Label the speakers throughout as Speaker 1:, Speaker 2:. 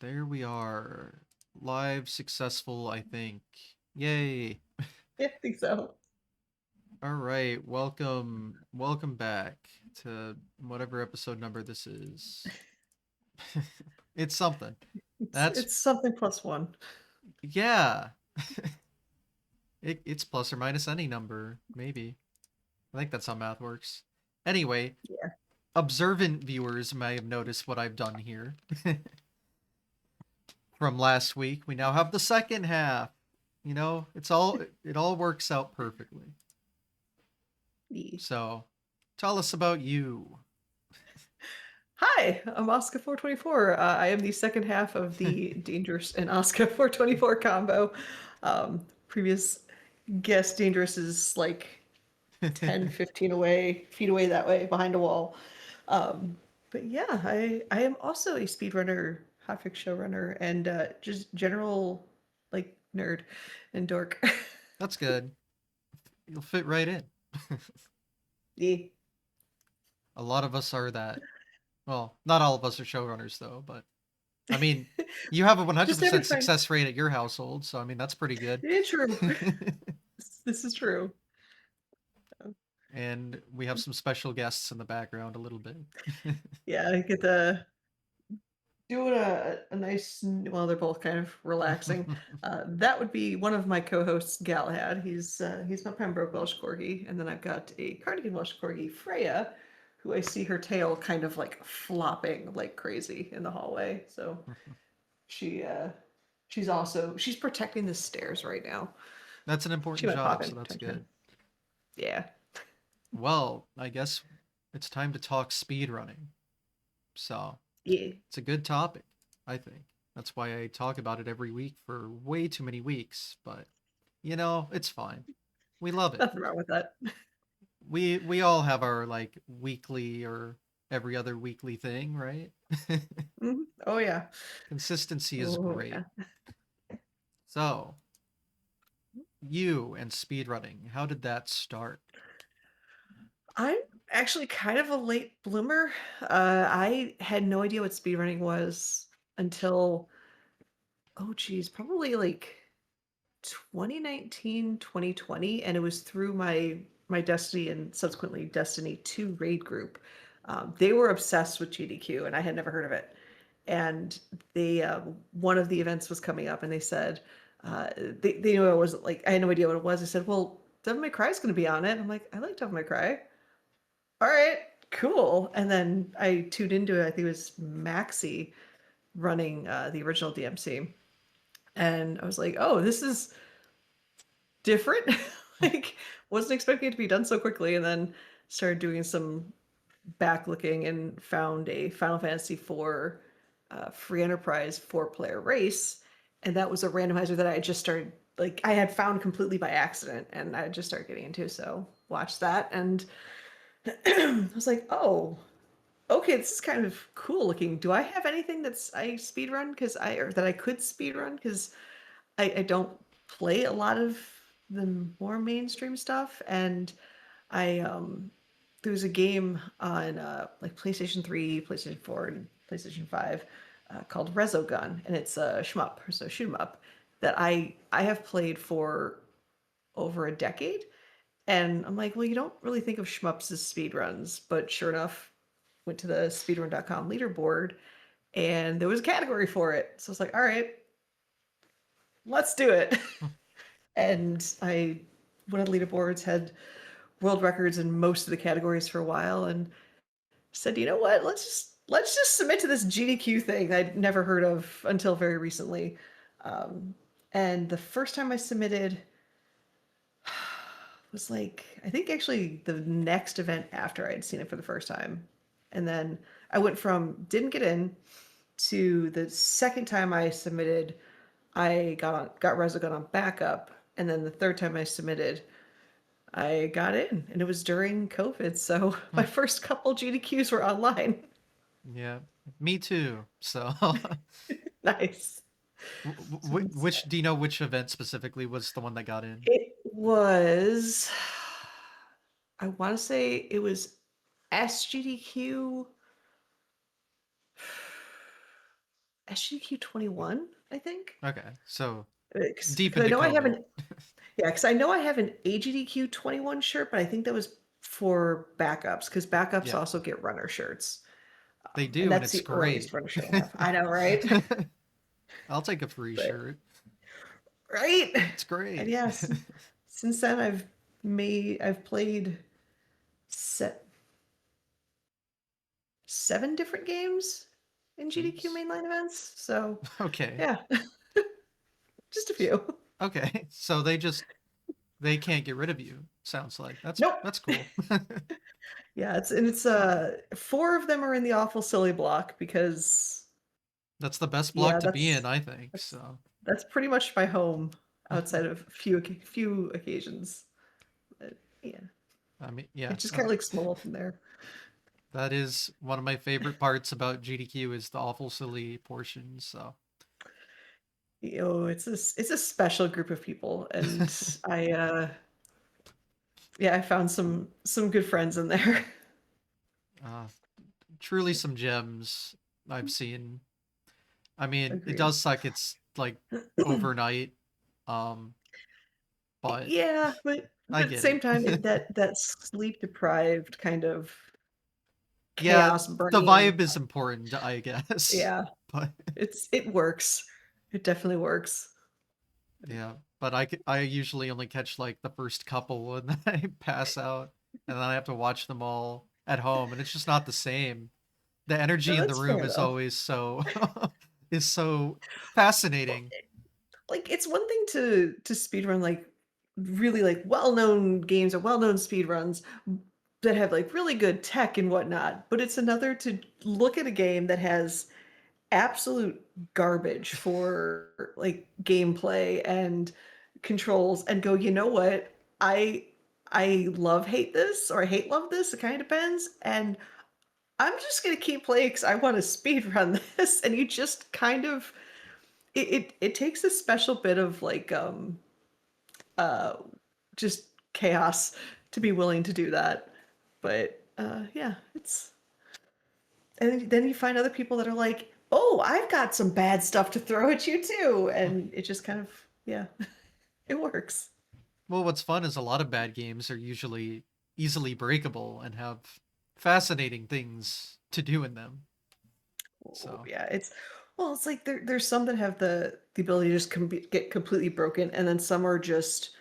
Speaker 1: There we are. Live, successful, I think. Yay.
Speaker 2: Yeah, I think so.
Speaker 1: All right, welcome back to whatever episode number this is. It's something.
Speaker 2: It's
Speaker 1: That's
Speaker 2: it's something plus one.
Speaker 1: yeah. It's plus or minus any number, maybe. I think that's how math works. Anyway,
Speaker 2: Yeah.
Speaker 1: observant viewers may have noticed what I've done here. From last week, we now have the second half. It all works out perfectly.
Speaker 2: Yeah.
Speaker 1: So, tell us about you.
Speaker 2: Hi, I'm Asuka424. I am the second half of the Dangerous and Asuka424 combo. Previous guest Dangerous is like 10, 15 feet away that way behind a wall. But yeah, I am also a speedrunner, hotfix showrunner, and just general like nerd and dork.
Speaker 1: That's good. You'll fit right in.
Speaker 2: Yeah.
Speaker 1: A lot of us are that. Well, not all of us are showrunners though, but I mean, you have a
Speaker 2: Just every
Speaker 1: 100%
Speaker 2: time.
Speaker 1: success rate at your household, so I mean, that's pretty good.
Speaker 2: Yeah, true. This is true.
Speaker 1: And we have some special guests in the background a little bit.
Speaker 2: Yeah, I get the doing a nice well, they're both kind of relaxing. That would be one of my co-hosts, Galahad. He's my Pembroke Welsh Corgi, and then I've got a Cardigan Welsh Corgi, Freya, who I see her tail kind of like flopping like crazy in the hallway. So she she's protecting the stairs right now.
Speaker 1: That's an
Speaker 2: She
Speaker 1: important
Speaker 2: might pop
Speaker 1: job,
Speaker 2: in
Speaker 1: so that's
Speaker 2: potentially.
Speaker 1: good.
Speaker 2: Yeah.
Speaker 1: Well, I guess it's time to talk speed running. So,
Speaker 2: Yeah.
Speaker 1: it's a good topic, I think. That's why I talk about it every week for way too many weeks, but it's fine. We love it.
Speaker 2: Nothing wrong with that.
Speaker 1: We all have our like weekly or every other weekly thing, right?
Speaker 2: Oh yeah.
Speaker 1: Consistency is
Speaker 2: Oh
Speaker 1: great.
Speaker 2: yeah.
Speaker 1: So, you and speedrunning, how did that start?
Speaker 2: I'm actually kind of a late bloomer. I had no idea what speedrunning was until, oh geez, probably like 2019, 2020, and it was through my Destiny and subsequently Destiny 2 raid group. They were obsessed with GDQ, and I had never heard of it. And they one of the events was coming up, and they said they knew I wasn't like I had no idea what it was. They said, "Well, Devil May Cry is going to be on it." I'm like, "I like Devil May Cry." All right, cool. And then I tuned into it. I think it was Maxi running the original DMC, and I was like, "Oh, this is different." Like, wasn't expecting it to be done so quickly. And then started doing some back looking and found a Final Fantasy IV free enterprise 4-player race, and that was a randomizer that I just started like I had found completely by accident, and I just started getting into. So watched that, and I was like, "Oh, okay, this is kind of cool looking. Do I have anything that's I speed run because I or that I could speed run because I don't play a lot of the more mainstream stuff, and I there was a game on like PlayStation 3, PlayStation 4, and PlayStation 5 called Resogun, and it's a shmup, so shoot 'em up that I have played for over a decade. And I'm like, well, you don't really think of shmups as speedruns, but sure enough, went to the speedrun.com leaderboard and there was a category for it. So I was like, all right, let's do it. And I went on leaderboards, had world records in most of the categories for a while, and said, you know what, let's just submit to this GDQ thing that I'd never heard of until very recently. Um, and the first time I submitted was like I think actually the next event after I had seen it for the first time. And then I went from didn't get in to the second time I submitted, I got Resogun on backup, and then the third time I submitted, I got in, and it was during COVID, so my first couple GDQs were online.
Speaker 1: Yeah, me too. So,
Speaker 2: Nice. So it's,
Speaker 1: which do you know which event specifically was the one that got in?
Speaker 2: it was, I want to say it was SGDQ SGQ 21, I think.
Speaker 1: Okay, so
Speaker 2: Because
Speaker 1: deep
Speaker 2: I
Speaker 1: into
Speaker 2: know I have
Speaker 1: COVID.
Speaker 2: an yeah, because I know I have an AGDQ 21 shirt, but I think that was for backups because backups
Speaker 1: Yeah,
Speaker 2: also get runner shirts.
Speaker 1: they
Speaker 2: And
Speaker 1: do, and
Speaker 2: that's
Speaker 1: it's
Speaker 2: the
Speaker 1: great.
Speaker 2: earliest runner shirt I have. I know, right?
Speaker 1: I'll take a free
Speaker 2: But
Speaker 1: shirt.
Speaker 2: right?
Speaker 1: It's
Speaker 2: And
Speaker 1: great.
Speaker 2: yes, since then I've played se 7 different games in GDQ
Speaker 1: Jeez.
Speaker 2: mainline events. So
Speaker 1: Okay.
Speaker 2: yeah, just a few.
Speaker 1: Okay. So they can't get rid of you. Sounds like
Speaker 2: Nope.
Speaker 1: that's cool.
Speaker 2: Yeah, it's 4 of them are in the awful silly block because
Speaker 1: That's the best block
Speaker 2: yeah,
Speaker 1: to be in, I think.
Speaker 2: that's
Speaker 1: So,
Speaker 2: that's pretty much my home outside of few occasions. But yeah,
Speaker 1: I mean, yeah,
Speaker 2: it's just kind of like small from there.
Speaker 1: that is one of my favorite parts about GDQ is the awful silly portion. So,
Speaker 2: You know, it's a special group of people, and I yeah, I found some good friends in there.
Speaker 1: uh, truly some gems I've seen. I mean, it
Speaker 2: Agreed.
Speaker 1: does suck. It's like overnight, um, but
Speaker 2: Yeah,
Speaker 1: I
Speaker 2: but at the
Speaker 1: get
Speaker 2: same
Speaker 1: it.
Speaker 2: time, that sleep deprived kind of
Speaker 1: Yeah,
Speaker 2: chaos
Speaker 1: the
Speaker 2: brain.
Speaker 1: vibe is important, I guess.
Speaker 2: Yeah,
Speaker 1: But
Speaker 2: it works. It definitely works.
Speaker 1: yeah, but I usually only catch like the first couple and then I pass out and then I have to watch them all at home and it's just not the same. The energy
Speaker 2: No,
Speaker 1: in the
Speaker 2: that's
Speaker 1: room
Speaker 2: fair
Speaker 1: is
Speaker 2: though.
Speaker 1: always so is so fascinating.
Speaker 2: Like it's one thing to speedrun like really like well-known games or well-known speedruns that have like really good tech and whatnot, but it's another to look at a game that has absolute garbage for like gameplay and controls and go, you know what? I love hate this or I hate love this. It kind of depends. And I'm just gonna keep playing because I want to speed run this. And you just kind of it takes a special bit of like uh just chaos to be willing to do that. But yeah, it's and then you find other people that are like, "Oh, I've got some bad stuff to throw at you too," and it just kind of yeah, it works.
Speaker 1: Well, what's fun is a lot of bad games are usually easily breakable and have fascinating things to do in them.
Speaker 2: Oh,
Speaker 1: So,
Speaker 2: yeah, it's well, it's like there's some that have the ability to just get completely broken, and then some are just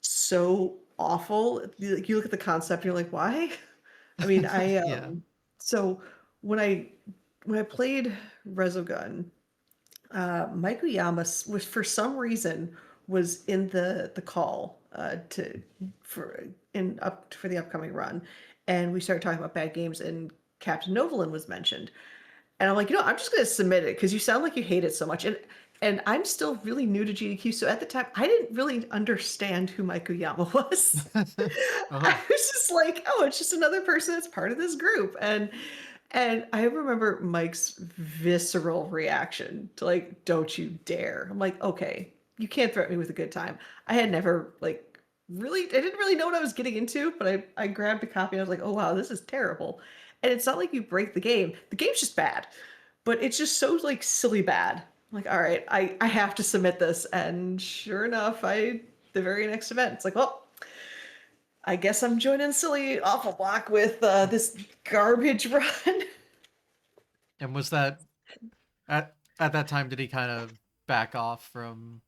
Speaker 2: so awful. You look at the concept, and you're like, why? I mean,
Speaker 1: yeah.
Speaker 2: so when I when I played Resogun, was for some reason was in the call to for the upcoming run, and we started talking about bad games, and Captain Novolin was mentioned, and I'm like, I'm just going to submit it because you sound like you hate it so much, and I'm still really new to GDQ, so at the time I didn't really understand who Maikuyama was. I
Speaker 1: Oh,
Speaker 2: was just like, oh, it's just another person that's part of this group, and I remember Mike's visceral reaction to like, "Don't you dare!" I'm like, "Okay, you can't threaten me with a good time." I had never like really, I didn't really know what I was getting into, but I grabbed a copy and I was like, "Oh wow, this is terrible." And it's not like you break the game; the game's just bad, but it's just so like silly bad. I'm like, all right, I have to submit this, and sure enough, the very next event, it's like, well, I guess I'm joining silly awful block with this garbage run.
Speaker 1: and was that at that time did he kind of back off from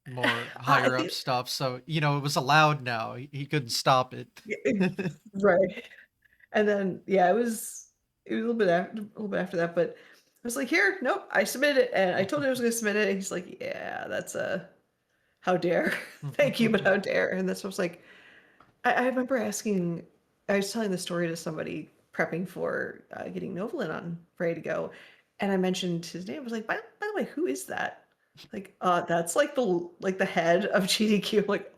Speaker 1: more higher up
Speaker 2: I,
Speaker 1: stuff? So, it was allowed now. He couldn't stop it.
Speaker 2: right. And then yeah, it was a little bit after that, but I was like, here, nope, I submitted it, and I told him I was going to submit it, and he's like, yeah, that's a how dare, thank you, but how dare, and that's what I was like. I remember asking, I was telling the story to somebody prepping for getting Novolin on ready to go, and I mentioned his name. I was like, by the way, who is that? Like, that's like the head of GDQ. I'm like,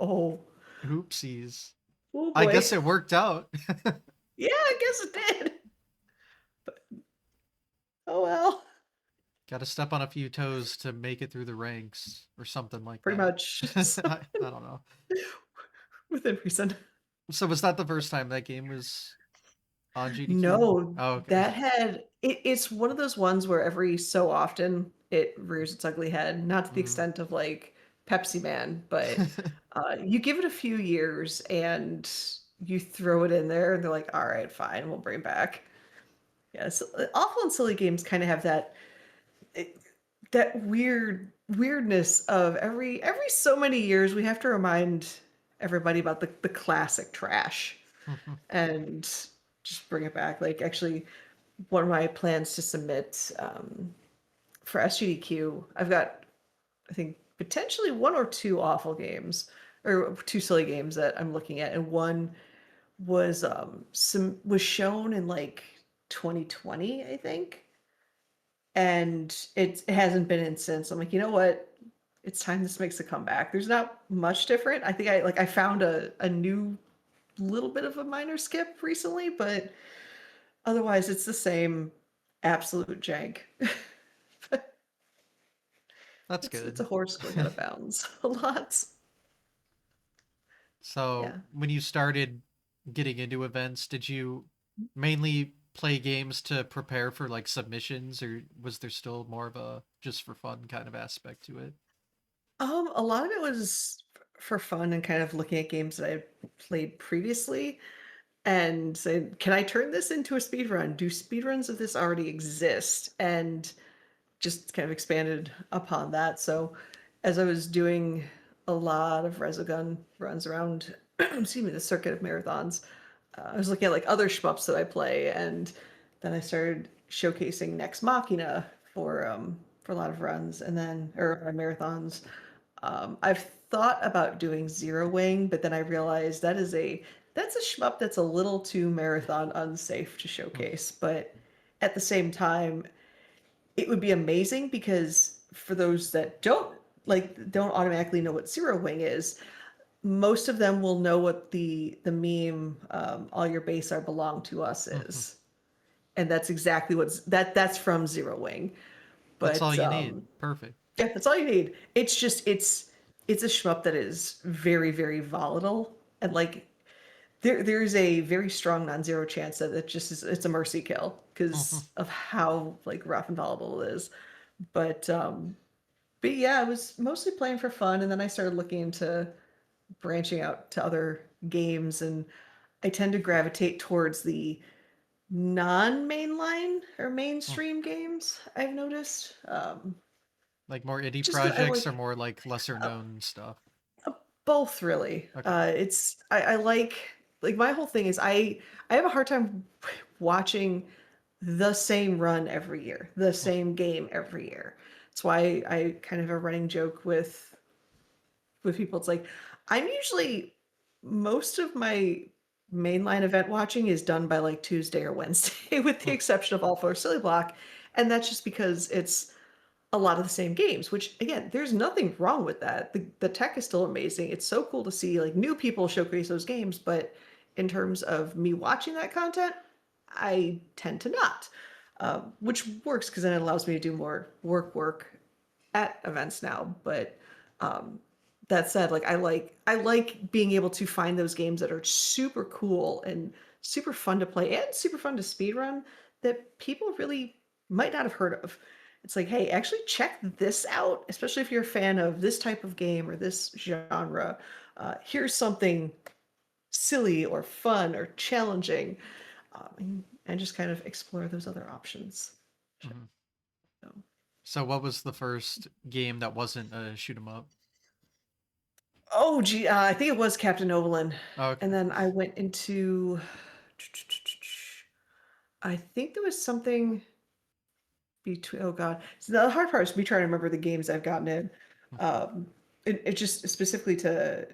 Speaker 1: Oopsies.
Speaker 2: oh
Speaker 1: I
Speaker 2: boy,
Speaker 1: guess it worked out.
Speaker 2: yeah, I guess it did. But oh well,
Speaker 1: Got to step on a few toes to make it through the ranks or something like
Speaker 2: pretty
Speaker 1: that.
Speaker 2: much
Speaker 1: I don't know.
Speaker 2: within reason.
Speaker 1: So was that the first time that game was on GDQ?
Speaker 2: No,
Speaker 1: Oh, okay.
Speaker 2: that had it's one of those ones where every so often it rears its ugly head. Not to the
Speaker 1: Mm.
Speaker 2: extent of like Pepsi Man, but you give it a few years and you throw it in there, and they're like, "All right, fine, we'll bring it back." Yeah, so awful and silly games kind of have that it, that weirdness of every so many years we have to remind everybody about the classic trash and just bring it back. Like actually, one of my plans to submit for SGDQ, I've got I think potentially one or two awful games or two silly games that I'm looking at, and one was shown in like 2020, I think, and it hasn't been in since. I'm like, you know what? It's time this makes a comeback. There's not much different. I think I found a new little bit of a minor skip recently, but otherwise it's the same absolute jank.
Speaker 1: That's
Speaker 2: It's a
Speaker 1: good.
Speaker 2: horse going out of bounds a lot.
Speaker 1: So,
Speaker 2: Yeah.
Speaker 1: when you started getting into events, did you mainly play games to prepare for like submissions, or was there still more of a just for fun kind of aspect to it?
Speaker 2: A lot of it was for fun and kind of looking at games that I played previously and saying, can I turn this into a speed run? Do speed runs of this already exist? And just kind of expanded upon that. So as I was doing a lot of Resogun runs around, excuse me, the circuit of marathons, I was looking at like other shmups that I play, and then I started showcasing Next Machina for a lot of runs, and then or marathons. I've thought about doing Zero Wing, but then I realized that's a shmup that's a little too marathon unsafe to
Speaker 1: Mm.
Speaker 2: showcase. But at the same time, it would be amazing because for those that don't automatically know what Zero Wing is, most of them will know what the meme "All Your Base Are Belong to Us" is, and that's exactly that's from Zero Wing.
Speaker 1: That's all
Speaker 2: But
Speaker 1: you need. Perfect.
Speaker 2: yeah, that's all you need. It's just it's a shmup that is very volatile, and like there's a very strong non-zero chance that it just is it's a mercy kill because of how like rough and volatile it is. But but yeah, I was mostly playing for fun, and then I started looking into branching out to other games, and I tend to gravitate towards the non-mainline or mainstream games. I've noticed,
Speaker 1: Like more indie
Speaker 2: just because I
Speaker 1: projects or
Speaker 2: like
Speaker 1: more like lesser known stuff.
Speaker 2: both really.
Speaker 1: Okay.
Speaker 2: It's I like my whole thing is I have a hard time watching the same run every year, the same game every year. That's why I kind of have a running joke with people. It's like I'm usually most of my mainline event watching is done by like Tuesday or Wednesday, with the exception of All for Silly Block, and that's just because it's a lot of the same games. Which again, there's nothing wrong with that. The tech is still amazing. It's so cool to see like new people showcase those games, but in terms of me watching that content, I tend to not, which works because then it allows me to do more work at events now. But um, that said, like I like being able to find those games that are super cool and super fun to play and super fun to speedrun that people really might not have heard of. It's like, hey, actually check this out, especially if you're a fan of this type of game or this genre. Here's something silly or fun or challenging, and just kind of explore those other options.
Speaker 1: Mhm.
Speaker 2: So,
Speaker 1: So, what was the first game that wasn't a shoot 'em up?
Speaker 2: oh, gee, I think it was Captain Novolin. And
Speaker 1: Okay.
Speaker 2: then I went into, I think there was something between, oh God. So the hard part is me trying to remember the games I've gotten in. Um, it just specifically to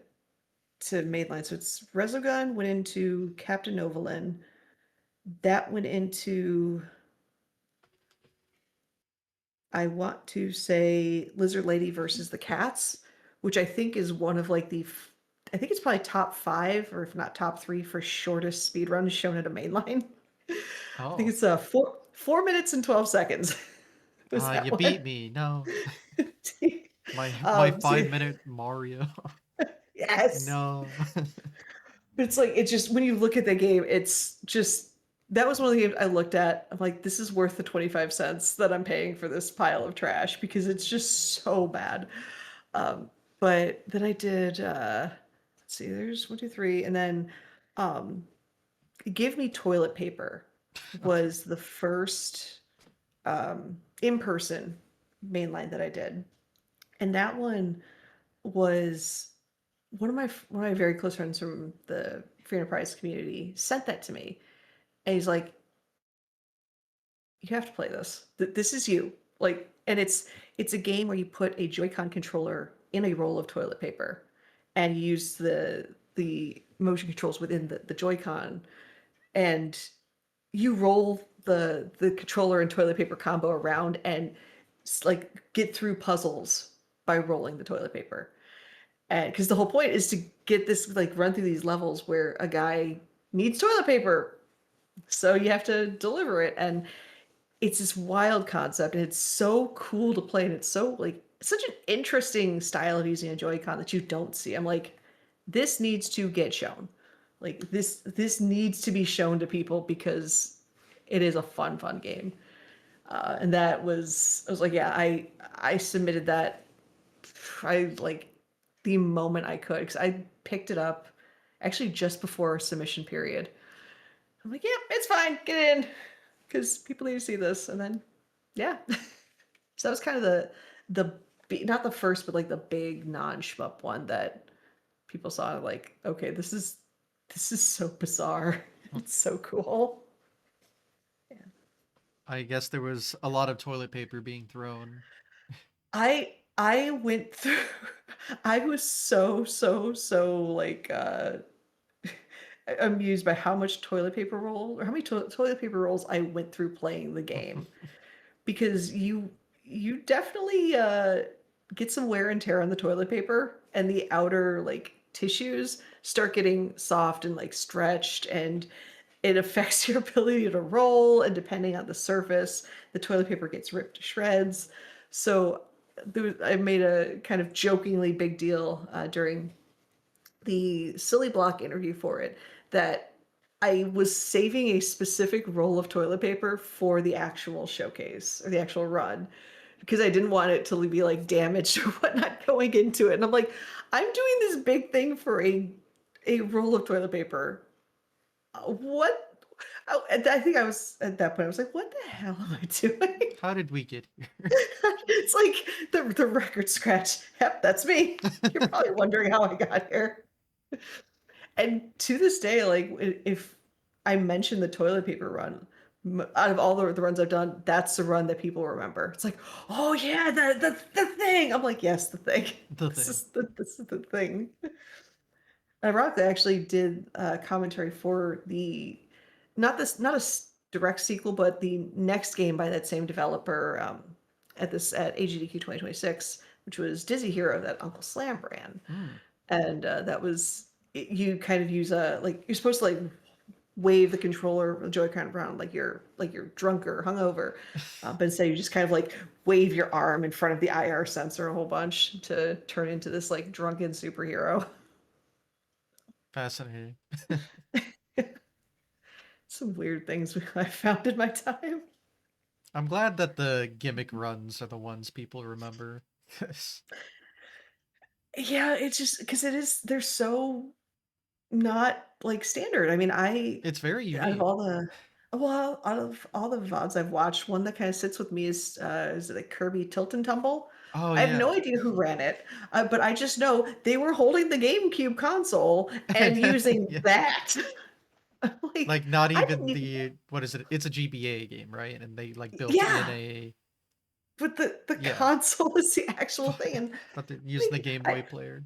Speaker 2: mainline. So it's Resogun went into Captain Novolin. That went into, I want to say Lizard Lady versus the Cats, which I think is one of like I think it's probably top five, or if not top three, for shortest speed runs shown at a mainline. I think
Speaker 1: Oh.
Speaker 2: it's 4 minutes and 12 seconds. Was that
Speaker 1: You
Speaker 2: one?
Speaker 1: beat me. No. My
Speaker 2: So
Speaker 1: 5 minute Mario.
Speaker 2: yes,
Speaker 1: No.
Speaker 2: but it's like it's just when you look at the game, it's just that was one of the games I looked at. I'm like, this is worth the 25 cents that I'm paying for this pile of trash because it's just so bad. Um, but then I did, let's see, there's one, two, three, and then um, Give Me Toilet Paper
Speaker 1: Okay.
Speaker 2: was the first in-person mainline that I did. And that one was one of my very close friends from the free enterprise community sent that to me. And he's like, you have to play this. This is you. Like, and it's a game where you put a Joy-Con controller in a roll of toilet paper and you use the motion controls within the Joy-Con and you roll the controller and toilet paper combo around and like get through puzzles by rolling the toilet paper. And because the whole point is to get this like run through these levels where a guy needs toilet paper, so you have to deliver it. And it's this wild concept and it's so cool to play and it's so like such an interesting style of using a Joy-Con that you don't see. I'm like, this needs to get shown. Like this needs to be shown to people because it is a fun game. And that was I was like, yeah, I submitted that I like the moment I could because I picked it up actually just before submission period. I'm like, yeah, it's fine, get in because people need to see this. And then yeah. So that was kind of the not the first, but like the big non-shmup one that people saw like, okay, this is so bizarre. It's so cool. Yeah.
Speaker 1: I guess there was a lot of toilet paper being thrown.
Speaker 2: I went through I was so like amused by how much toilet paper roll or how many toilet paper rolls I went through playing the game because you definitely get some wear and tear on the toilet paper and the outer like tissues start getting soft and like stretched and it affects your ability to roll and depending on the surface the toilet paper gets ripped to shreds. So I made a kind of jokingly big deal during the silly block interview for it that I was saving a specific roll of toilet paper for the actual showcase or the actual run because I didn't want it to be like damaged or whatnot going into it. And I'm like, I'm doing this big thing for a roll of toilet paper. What? Oh, and I think I was at that point. I was like, "What the hell am I doing?"
Speaker 1: How did we get here?
Speaker 2: It's like the record scratch. Yep, that's me. You're probably wondering how I got here. And to this day, like if I mention the toilet paper run, out of all the runs I've done, that's the run that people remember. It's like, oh yeah, the thing. I'm like, yes, the thing.
Speaker 1: The thing.
Speaker 2: This is the thing. Ironically, I actually did commentary for the not a direct sequel, but the next game by that same developer at AGDQ 2026, which was Dizzy Hero that Uncle Slam ran.
Speaker 1: Hmm.
Speaker 2: And that was you kind of use a like you're supposed to like wave the controller the Joy-Con around like you're drunk or hungover, but instead you just kind of like wave your arm in front of the IR sensor a whole bunch to turn into this like drunken superhero.
Speaker 1: Fascinating.
Speaker 2: Some weird things I found in my time.
Speaker 1: I'm glad that the gimmick runs are the ones people remember. 'Cause
Speaker 2: Yeah, it's just because it is they're so not like standard. I mean, I
Speaker 1: it's very
Speaker 2: out of
Speaker 1: unique.
Speaker 2: all the well, out of all the VODs I've watched, one that kind of sits with me is it like Kirby Tilt and Tumble?
Speaker 1: Oh
Speaker 2: I have
Speaker 1: yeah.
Speaker 2: no idea who ran it, but I just know they were holding the GameCube console and
Speaker 1: And
Speaker 2: using
Speaker 1: yeah.
Speaker 2: that. I'm like,
Speaker 1: Like not
Speaker 2: I didn't
Speaker 1: even
Speaker 2: even
Speaker 1: the what is it? It's a GBA game, right? And they like built in
Speaker 2: yeah,
Speaker 1: a
Speaker 2: but the
Speaker 1: yeah,
Speaker 2: console is the actual thing, and
Speaker 1: but they're using the
Speaker 2: like
Speaker 1: Game
Speaker 2: I
Speaker 1: Boy player.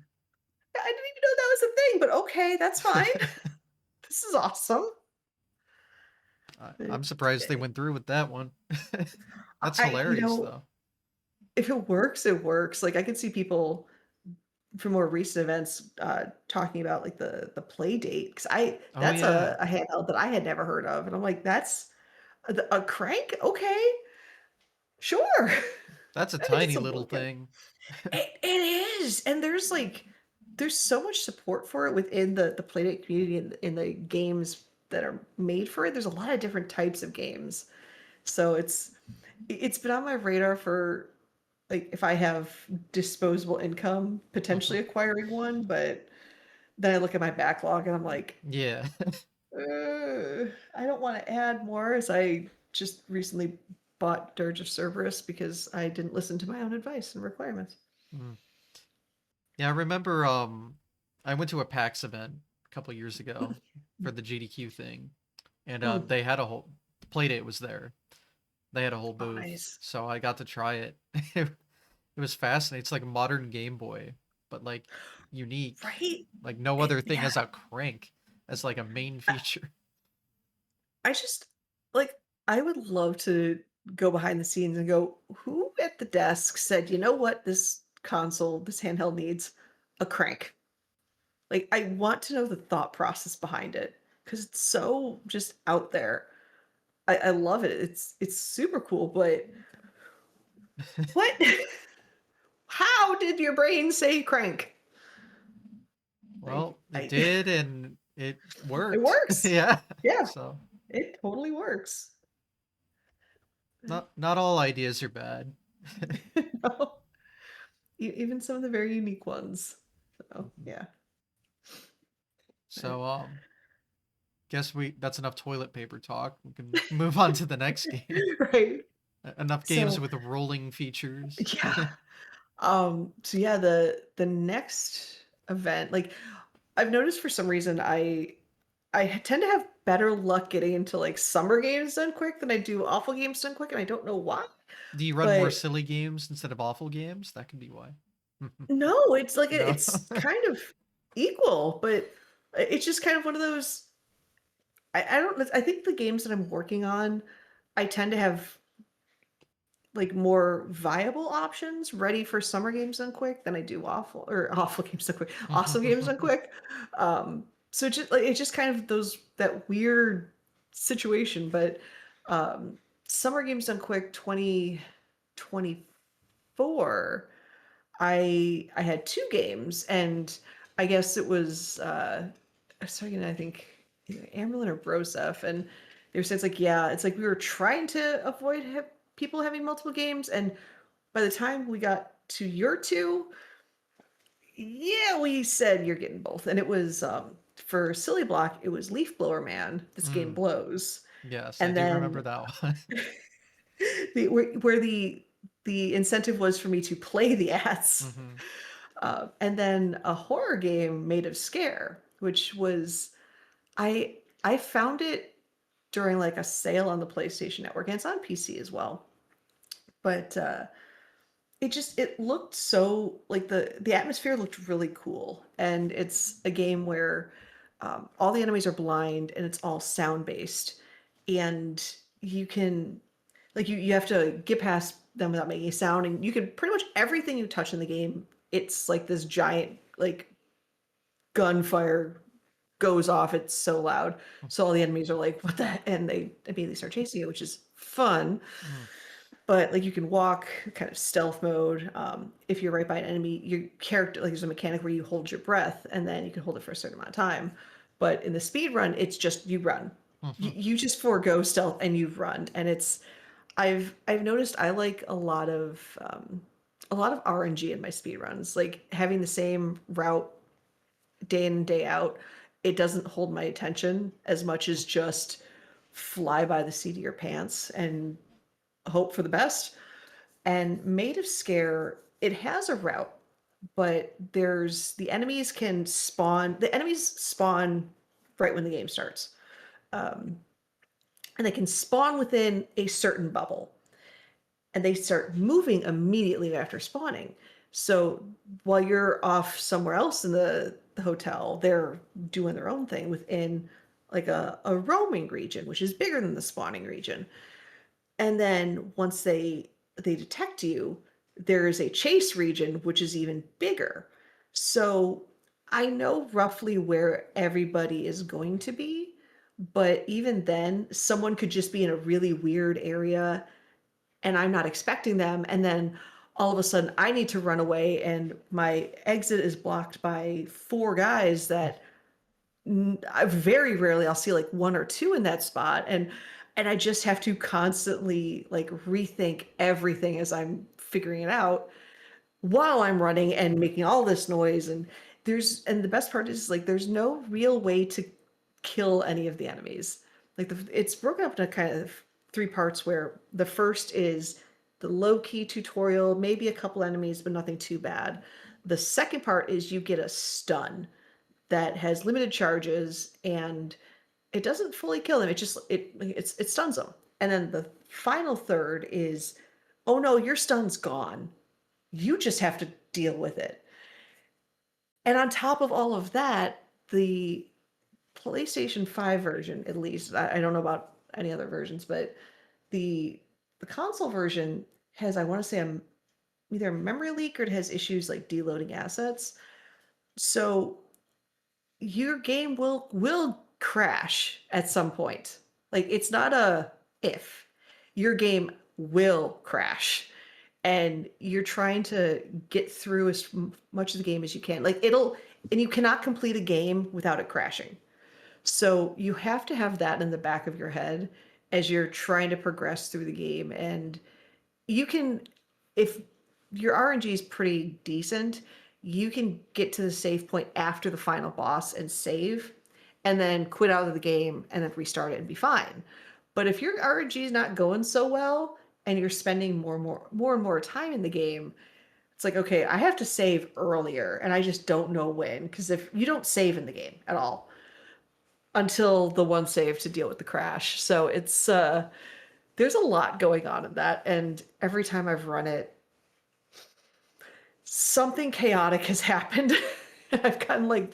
Speaker 2: I didn't even know that was a thing, but okay, that's fine. This is awesome.
Speaker 1: I'm surprised they went through with that one. That's
Speaker 2: You
Speaker 1: hilarious
Speaker 2: know,
Speaker 1: though.
Speaker 2: if it works, it works. Like I could see people from more recent events talking about like the play date because I
Speaker 1: Oh
Speaker 2: that's
Speaker 1: yeah.
Speaker 2: a handheld that I had never heard of, and I'm like, that's a crank. Okay, sure.
Speaker 1: That's a
Speaker 2: I think it's
Speaker 1: tiny
Speaker 2: some
Speaker 1: little
Speaker 2: work.
Speaker 1: thing.
Speaker 2: It is, and there's so much support for it within the Playdate community in the games that are made for it. There's a lot of different types of games. So it's been on my radar for like if I have disposable income, potentially acquiring one, but then I look at my backlog and I'm like,
Speaker 1: Yeah.
Speaker 2: I don't want to add more as I just recently bought Dirge of Cerberus because I didn't listen to my own advice and requirements.
Speaker 1: Mm. Yeah, I remember I went to a PAX event a couple years ago for the GDQ thing, and
Speaker 2: Mm.
Speaker 1: they had a whole Playdate was there. They had a whole
Speaker 2: Oh,
Speaker 1: booth,
Speaker 2: nice.
Speaker 1: so I got to try it. It was fascinating. It's like a modern Game Boy, but like unique.
Speaker 2: Right?
Speaker 1: Like no other thing
Speaker 2: Yeah.
Speaker 1: has a crank as like a main
Speaker 2: I,
Speaker 1: feature.
Speaker 2: I just like I would love to go behind the scenes and go, who at the desk said, you know what, this console, this handheld needs a crank. Like I want to know the thought process behind it because it's so just out there. I love it. It's super cool, but what? How did your brain say crank? Like
Speaker 1: Well, it did, and it
Speaker 2: it
Speaker 1: worked.
Speaker 2: works.
Speaker 1: Yeah.
Speaker 2: Yeah,
Speaker 1: So
Speaker 2: it totally works.
Speaker 1: not all ideas are bad.
Speaker 2: No, even some of the very unique ones. So
Speaker 1: Mhm.
Speaker 2: yeah.
Speaker 1: So guess we that's enough toilet paper talk. We can move on to the next game.
Speaker 2: Right.
Speaker 1: Enough games
Speaker 2: So
Speaker 1: with rolling features.
Speaker 2: yeah. So yeah, the next event, like I've noticed for some reason I tend to have better luck getting into like summer games done quick than I do awful games done quick, and I don't know why.
Speaker 1: Do you run more
Speaker 2: But
Speaker 1: silly games instead of awful games? That could be why.
Speaker 2: no, it's like
Speaker 1: No.
Speaker 2: it's kind of equal, but it's just kind of one of those. I don't. I think the games that I'm working on, I tend to have like more viable options ready for summer games done quick than I do awful games done quick, awesome games done quick. So it's just kind of those that weird situation, but um, summer games done quick 2024. I had two games, and I guess it was I was talking to, I think either Amberlin or Broseph, and they were saying it's like yeah, it's like we were trying to avoid people having multiple games, and by the time we got to your two, yeah, we said you're getting both, and it was for Silly Block, it was Leaf Blower Man. This game
Speaker 1: Mm,
Speaker 2: blows,
Speaker 1: yes, I
Speaker 2: and
Speaker 1: do remember
Speaker 2: then
Speaker 1: that one.
Speaker 2: where the incentive was for me to play the ads.
Speaker 1: Hmm.
Speaker 2: And then a horror game made of Scare, which was I found it during like a sale on the PlayStation Network, and it's on PC as well. But it looked so like the atmosphere looked really cool, and it's a game where all the enemies are blind and it's all sound based, and you can like you have to get past them without making a sound, and you can pretty much everything you touch in the game. It's like this giant like gunfire goes off. It's so loud. So all the enemies are like, what the heck? And they immediately start chasing you, which is fun.
Speaker 1: Mm.
Speaker 2: But like you can walk kind of stealth mode. If you're right by an enemy, your character, like there's a mechanic where you hold your breath and then you can hold it for a certain amount of time. But in the speed run, it's just you run. You just forego stealth and you run. And it's I've noticed I like a lot of RNG in my speed runs. Like having the same route day in and day out, it doesn't hold my attention as much as just fly by the seat of your pants and hope for the best. And Made of Scare, it has a route, but the enemies spawn right when the game starts. Um, and they can spawn within a certain bubble, and they start moving immediately after spawning. So while you're off somewhere else in the hotel, they're doing their own thing within like a roaming region, which is bigger than the spawning region. And then once they detect you, there is a chase region, which is even bigger. So I know roughly where everybody is going to be, but even then, someone could just be in a really weird area and I'm not expecting them. And then all of a sudden, I need to run away, and my exit is blocked by four guys that I very rarely I'll see like one or two in that spot, and I just have to constantly like rethink everything as I'm figuring it out while I'm running and making all this noise. And the best part is like there's no real way to kill any of the enemies. Like it's broken up into kind of three parts where the first is the low key tutorial, maybe a couple enemies, but nothing too bad. The second part is you get a stun that has limited charges and it doesn't fully kill them. It stuns them. And then the final third is, oh no, your stun's gone. You just have to deal with it. And on top of all of that, the PlayStation 5 version, at least, I don't know about any other versions, but the the console version has, I want to say, either a memory leak or it has issues like deloading assets. So your game will crash at some point. Like it's not a if. Your game will crash and you're trying to get through as much of the game as you can. Like and you cannot complete a game without it crashing. So you have to have that in the back of your head as you're trying to progress through the game. And you can, if your RNG is pretty decent, you can get to the save point after the final boss and save, and then quit out of the game and then restart it and be fine. But if your RNG is not going so well and you're spending more and more time in the game, it's like, okay, I have to save earlier and I just don't know when. Because if you don't save in the game at all until the one save to deal with the crash. So it's there's a lot going on in that, and every time I've run it, something chaotic has happened. I've gotten like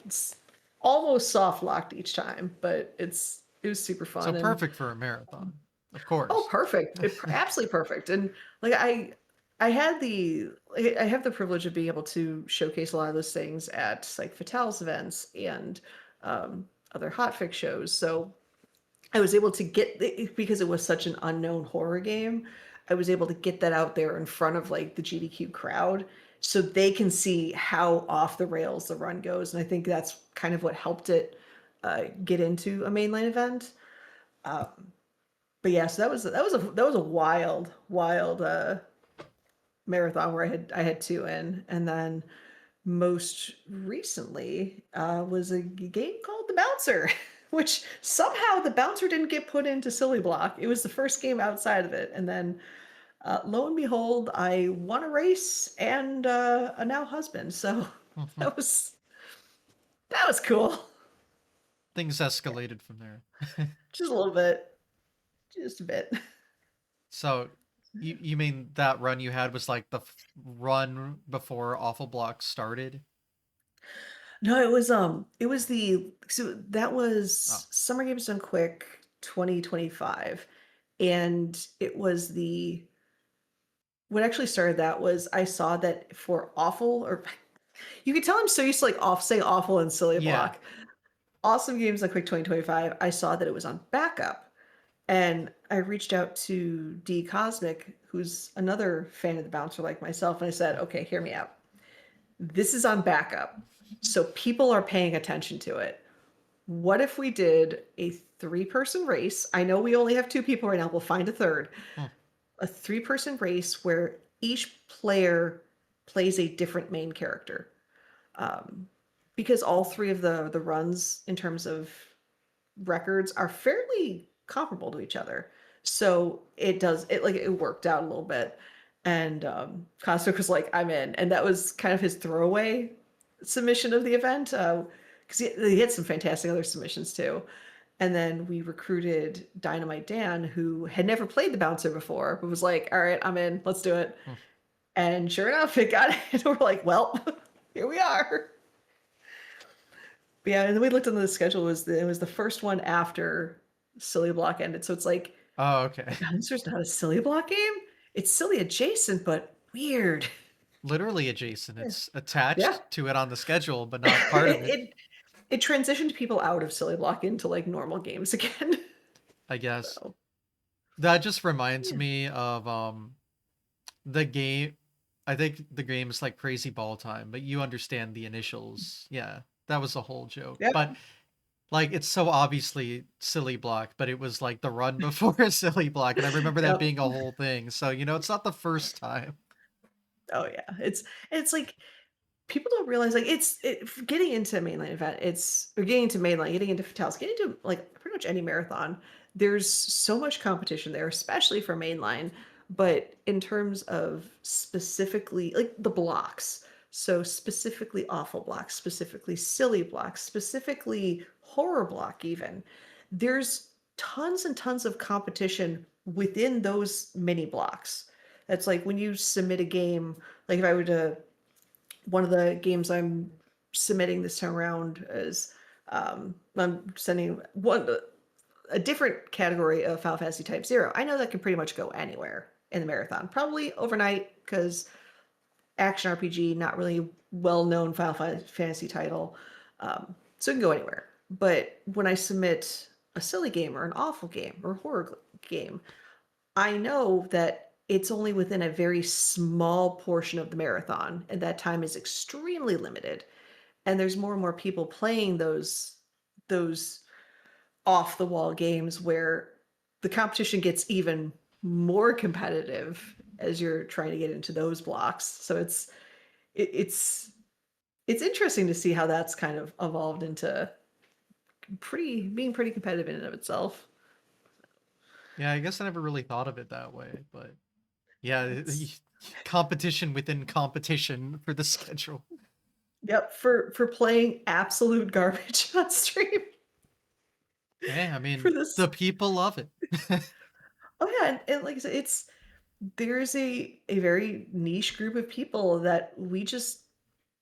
Speaker 2: almost soft locked each time, but it was super
Speaker 1: So
Speaker 2: fun. And
Speaker 1: perfect for a marathon, of
Speaker 2: oh,
Speaker 1: course.
Speaker 2: perfect! Absolutely perfect. And like I had I have the privilege of being able to showcase a lot of those things at like Fatale's events and other hotfix shows. So I was able to because it was such an unknown horror game, I was able to get that out there in front of like the GDQ crowd so they can see how off the rails the run goes. And I think that's kind of what helped it get into a mainline event. Um, but yeah, so that was a wild marathon where I had two in, and then most recently was a game called The Bouncer, which somehow The Bouncer didn't get put into Silly Block. It was the first game outside of it. And then lo and behold, I won a race and a now husband. So that was that was cool.
Speaker 1: Things escalated from there.
Speaker 2: Just a little bit. Just a bit.
Speaker 1: So you mean that run you had was like the run before Awful Block started?
Speaker 2: No, it was the so that
Speaker 1: Oh,
Speaker 2: was Summer Games Done Quick 2025. And it was the what actually started that was I saw that for awful or you could tell I'm so used to like off saying awful and silly
Speaker 1: yeah.
Speaker 2: block. Awesome Games on Quick 2025. I saw that it was on backup. And I reached out to D Cosmic, who's another fan of the bouncer like myself, and I said, okay, hear me out. This is on backup. So people are paying attention to it. What if we did a three-person race? I know we only have two people right now. We'll find a third.
Speaker 1: Hmm.
Speaker 2: A three-person race where each player plays a different main character. Um, because all three of the runs in terms of records are fairly comparable to each other. So it worked out a little bit. And Cosmic was like, I'm in. And that was kind of his throwaway submission of the event. Because he had some fantastic other submissions too. And then we recruited Dynamite Dan, who had never played the bouncer before, but was like, all right, I'm in, let's do it.
Speaker 1: Hmm.
Speaker 2: And sure enough, it got it. We're like, well, here we are. But yeah, and then we looked on the schedule. It was the first one after Silly Block ended. So it's like,
Speaker 1: Oh, okay.
Speaker 2: Bouncer's not a Silly Block game. It's silly adjacent, but weird.
Speaker 1: Literally adjacent. It's
Speaker 2: Yeah.
Speaker 1: attached to it on the schedule, but not part of it,
Speaker 2: it it transitioned people out of Silly Block into like normal games again.
Speaker 1: I guess.
Speaker 2: So
Speaker 1: That just reminds
Speaker 2: yeah.
Speaker 1: me of the game. I think the game is like Crazy Ball Time, but you understand the initials. Yeah, that was the whole joke.
Speaker 2: Yep.
Speaker 1: But like it's so obviously Silly Block, but it was like the run before Silly Block, and I remember that
Speaker 2: Yep.
Speaker 1: being a whole thing. So it's not the first time.
Speaker 2: Oh yeah. It's like people don't realize like getting into mainline event, it's or getting into mainline, getting into fatales, getting into like pretty much any marathon. There's so much competition there, especially for mainline. But in terms of specifically like the blocks, so specifically awful blocks, specifically silly blocks, specifically horror block, even there's tons and tons of competition within those mini blocks. That's like when you submit a game, like if I were to one of the games I'm submitting this time around is I'm sending one a different category of Final Fantasy Type Zero. I know that can pretty much go anywhere in the marathon, probably overnight because action RPG, not really well known Final Fantasy title, so it can go anywhere. But when I submit a silly game or an awful game or a horror game, I know that it's only within a very small portion of the marathon, and that time is extremely limited. And there's more and more people playing those off the wall games where the competition gets even more competitive as you're trying to get into those blocks. So it, it's it's interesting to see how that's kind of evolved into pretty competitive in and of itself.
Speaker 1: Yeah, I guess I never really thought of it that way, but yeah,
Speaker 2: It's
Speaker 1: competition within competition for the schedule.
Speaker 2: yep, for playing absolute garbage on stream
Speaker 1: Hey, I
Speaker 2: for
Speaker 1: mean,
Speaker 2: this.
Speaker 1: the people love it.
Speaker 2: Oh yeah, and like I said, it's there's a very niche group of people that we just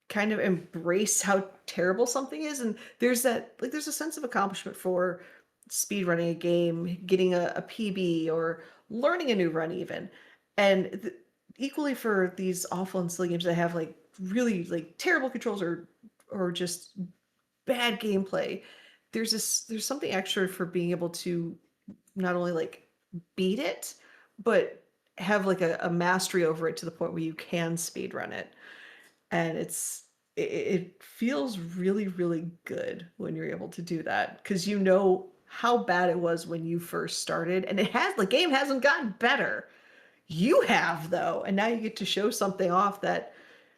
Speaker 2: kind of embrace how terrible something is, and there's that like there's a sense of accomplishment for speed running a game, getting a PB, or learning a new run even, and equally for these awful and silly games that have like really like terrible controls or just bad gameplay. There's something extra for being able to not only like beat it, but have like a mastery over it to the point where you can speed run it. And it feels really good when you're able to do that because you know how bad it was when you first started, and the game hasn't gotten better. You have though, and now you get to show something off that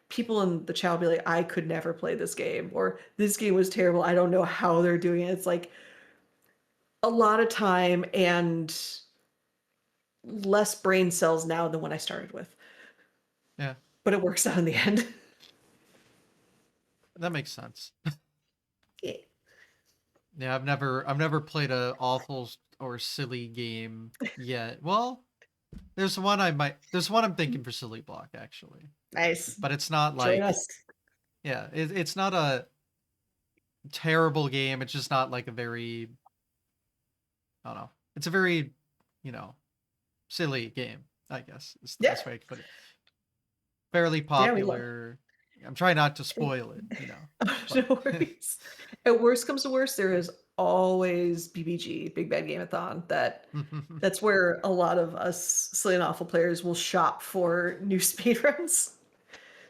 Speaker 2: people in the chat will be like, I could never play this game, or this game was terrible. I don't know how they're doing it. It's like a lot of time and less brain cells now than when I started with,
Speaker 1: Yeah,
Speaker 2: but it works out in the end.
Speaker 1: that makes sense.
Speaker 2: Yeah.
Speaker 1: Yeah, I've never played a awful or silly game yet. Well, there's one I'm thinking for Silly Block actually,
Speaker 2: Nice.
Speaker 1: but it's not
Speaker 2: Join
Speaker 1: like
Speaker 2: us.
Speaker 1: yeah, it's not a terrible game. It's just not like a very I don't know. It's a very you know silly game. I guess is the
Speaker 2: Yeah.
Speaker 1: best way to put it. Fairly
Speaker 2: Yeah, we love
Speaker 1: popular. I'm trying not to spoil it, but
Speaker 2: no worries. At worst comes to worst, there is always BBG, Big Bad Gameathon. That's where a lot of us silly and awful players will shop for new speedruns.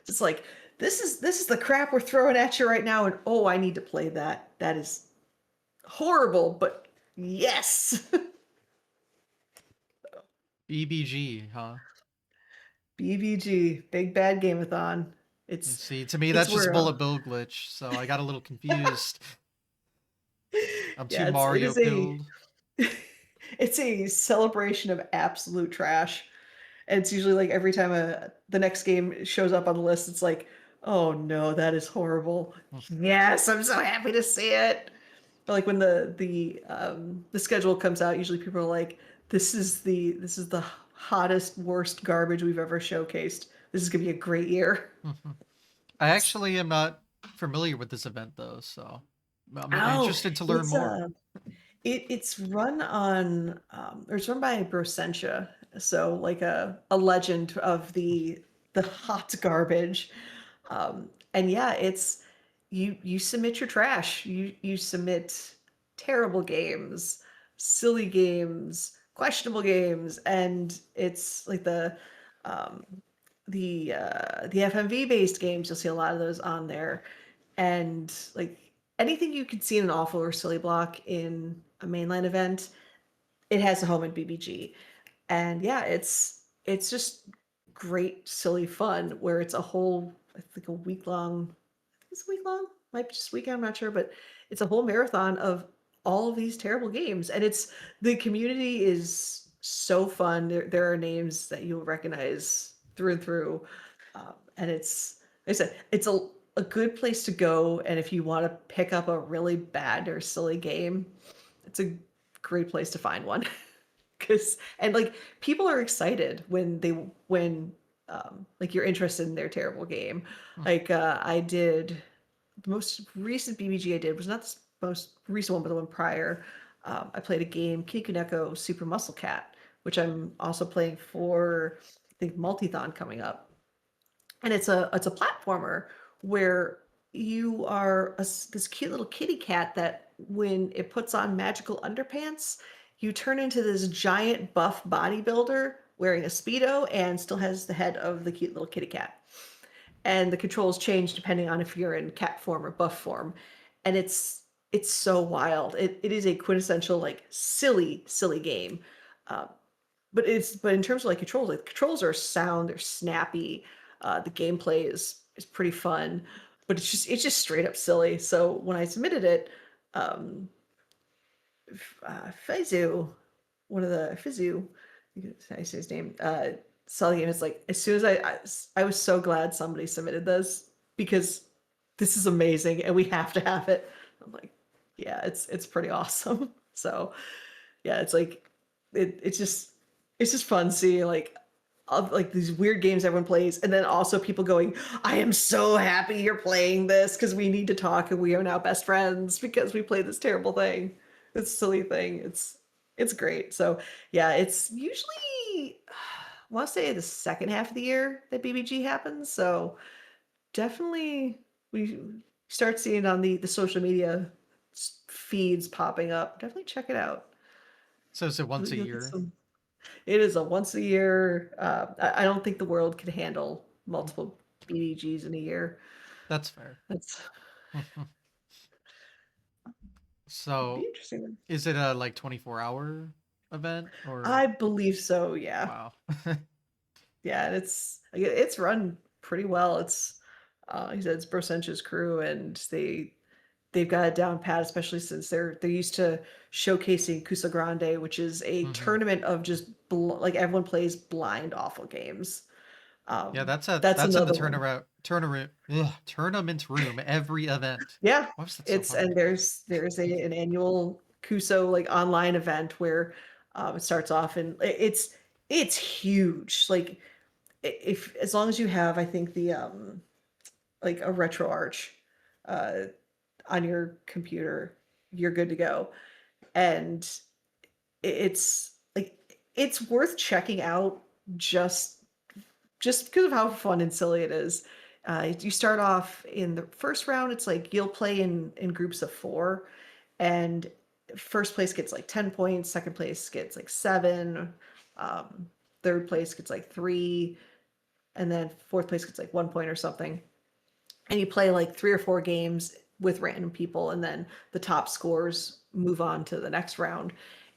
Speaker 2: It's like this is the crap we're throwing at you right now, and oh, I need to play that. That is horrible, but yes.
Speaker 1: BBG, huh?
Speaker 2: BBG, Big Bad Gameathon.
Speaker 1: You
Speaker 2: It's
Speaker 1: see, to me
Speaker 2: it's
Speaker 1: that's just
Speaker 2: where
Speaker 1: bullet bill glitch, so I got a little confused. I'm too
Speaker 2: yeah, it
Speaker 1: Mario
Speaker 2: is a
Speaker 1: pilled.
Speaker 2: it's a celebration of absolute trash. And it's usually like every time the next game shows up on the list, it's like, oh no, that is horrible. Yes, I'm so happy to see it. But like when the schedule comes out, usually people are like, this is the hottest, worst garbage we've ever showcased. This is gonna be a great year.
Speaker 1: I actually am not familiar with this event though, so I'm
Speaker 2: Oh,
Speaker 1: interested to learn
Speaker 2: it's
Speaker 1: more.
Speaker 2: it's run on or it's run by Brosentia, so like a legend of the hot garbage. And yeah, it's you submit your trash. You submit terrible games, silly games, questionable games, and it's like um the FMV based games. You'll see a lot of those on there, and like anything you could see in an awful or silly block in a mainline event, it has a home in BBG. And yeah, it's just great, silly fun where it's a whole, I think a week long, I think it's a week long, might be just a weekend, I'm not sure, but it's a whole marathon of all of these terrible games. And it's the community is so fun. There are names that you'll recognize through and through. And it's like I said, it's a good place to go. And if you want to pick up a really bad or silly game, it's a great place to find one. Because and like people are excited when like you're interested in their terrible game.
Speaker 1: Hmm.
Speaker 2: Like I did the most recent BBG I did was not the most recent one, but the one prior. I played a game, Kikuneko Super Muscle Cat, which I'm also playing for I think Multithon coming up. And it's a platformer where you are this cute little kitty cat that when it puts on magical underpants, you turn into this giant buff bodybuilder wearing a speedo and still has the head of the cute little kitty cat. And the controls change depending on if you're in cat form or buff form. And it's so wild. It is a quintessential like silly game. Uh, but in terms of like the controls are sound, they're snappy. The gameplay is pretty fun, but it's just straight up silly. So when I submitted it, um, Fizu, one of the Fizu, I say his name, saw the game. It's like as soon as I was so glad somebody submitted this because this is amazing and we have to have it. I'm like, yeah, it's pretty awesome. So yeah, it's like it's just fun seeing like of like these weird games everyone plays, and then also people going, "I am so happy you're playing this because we need to talk and we are now best friends because we played this terrible thing, this silly thing." It's great. So yeah, it's usually I want to say the second half of the year that BBG happens. So definitely we start seeing it on the social media feeds popping up. Definitely check it out.
Speaker 1: So is it once a
Speaker 2: You'll get
Speaker 1: year?
Speaker 2: some. It is a once a year. I don't think the world could handle
Speaker 1: Hmm.
Speaker 2: multiple BDGs in a year.
Speaker 1: That's fair.
Speaker 2: That's be
Speaker 1: So
Speaker 2: interesting.
Speaker 1: is it a like 24-hour event or
Speaker 2: I believe so. Yeah,
Speaker 1: wow?
Speaker 2: yeah. And it's run pretty well. It's he said it's Brosench's crew, and they've got it down pat, especially since they're used to showcasing Kusa Grande, which is a
Speaker 1: Hmm.
Speaker 2: tournament of just like everyone plays blind awful games.
Speaker 1: Yeah,
Speaker 2: That's
Speaker 1: that's in the
Speaker 2: another one.
Speaker 1: tournament room every event.
Speaker 2: Yeah,
Speaker 1: Why was that so
Speaker 2: it's
Speaker 1: hard?
Speaker 2: and there's an annual Kuso like online event where it starts off and it's huge. Like if as long as you have, I think the like a retro arch uh on your computer, you're good to go. And it's like it's worth checking out just just because of how fun and silly it is. You start off in the first round, it's like you'll play in groups of four, and first place gets like 10 points, second place gets like seven, um, third place gets like three, and then fourth place gets like 1 point or something. And you play like three or four games with random people, and then the top scores move on to the next round.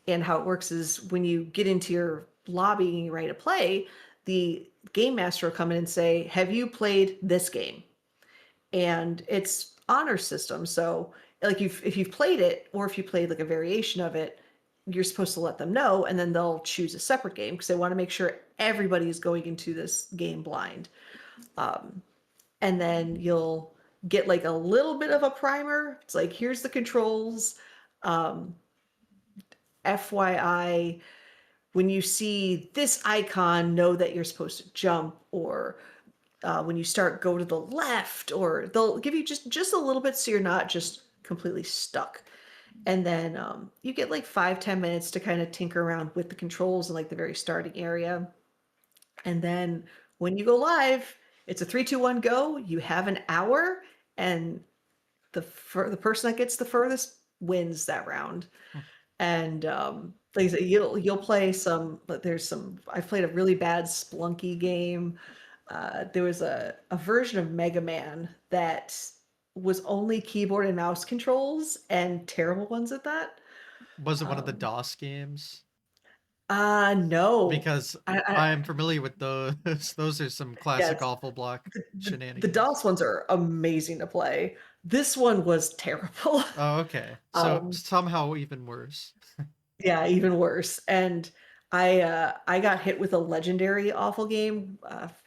Speaker 2: And how it works is when you get into your lobby and you're ready to play, the game master will come in and say, "Have you played this game?" And it's honor system. So like if you've played it, or if you played like a variation of it, you're supposed to let them know, and then they'll choose a separate game because they want to make sure everybody is going into this game blind. Um, and then you'll get like a little bit of a primer. It's like, here's the controls. Um, FYI, when you see this icon, know that you're supposed to jump, or when you start, go to the left, or they'll give you just a little bit so you're not just completely stuck. And then you get like 5-10 minutes to kind of tinker around with the controls in like the very starting area. And then when you go live, it's a 3, 2, 1 go. You have an hour, and the person that gets the furthest wins that round. And like I said, you'll play some, but there's some. I've played a really bad Splunky game. There was a version of Mega Man that was only keyboard and mouse controls, and terrible ones at that.
Speaker 1: Was it one of the
Speaker 2: Um,
Speaker 1: DOS games?
Speaker 2: no.
Speaker 1: Because
Speaker 2: I
Speaker 1: I am familiar with those. Those are some classic
Speaker 2: Yes,
Speaker 1: awful block
Speaker 2: the
Speaker 1: shenanigans.
Speaker 2: DOS ones are amazing to play. This one was terrible.
Speaker 1: Oh, okay. So
Speaker 2: Um,
Speaker 1: somehow even worse.
Speaker 2: yeah, even worse. And I got hit with a legendary awful game,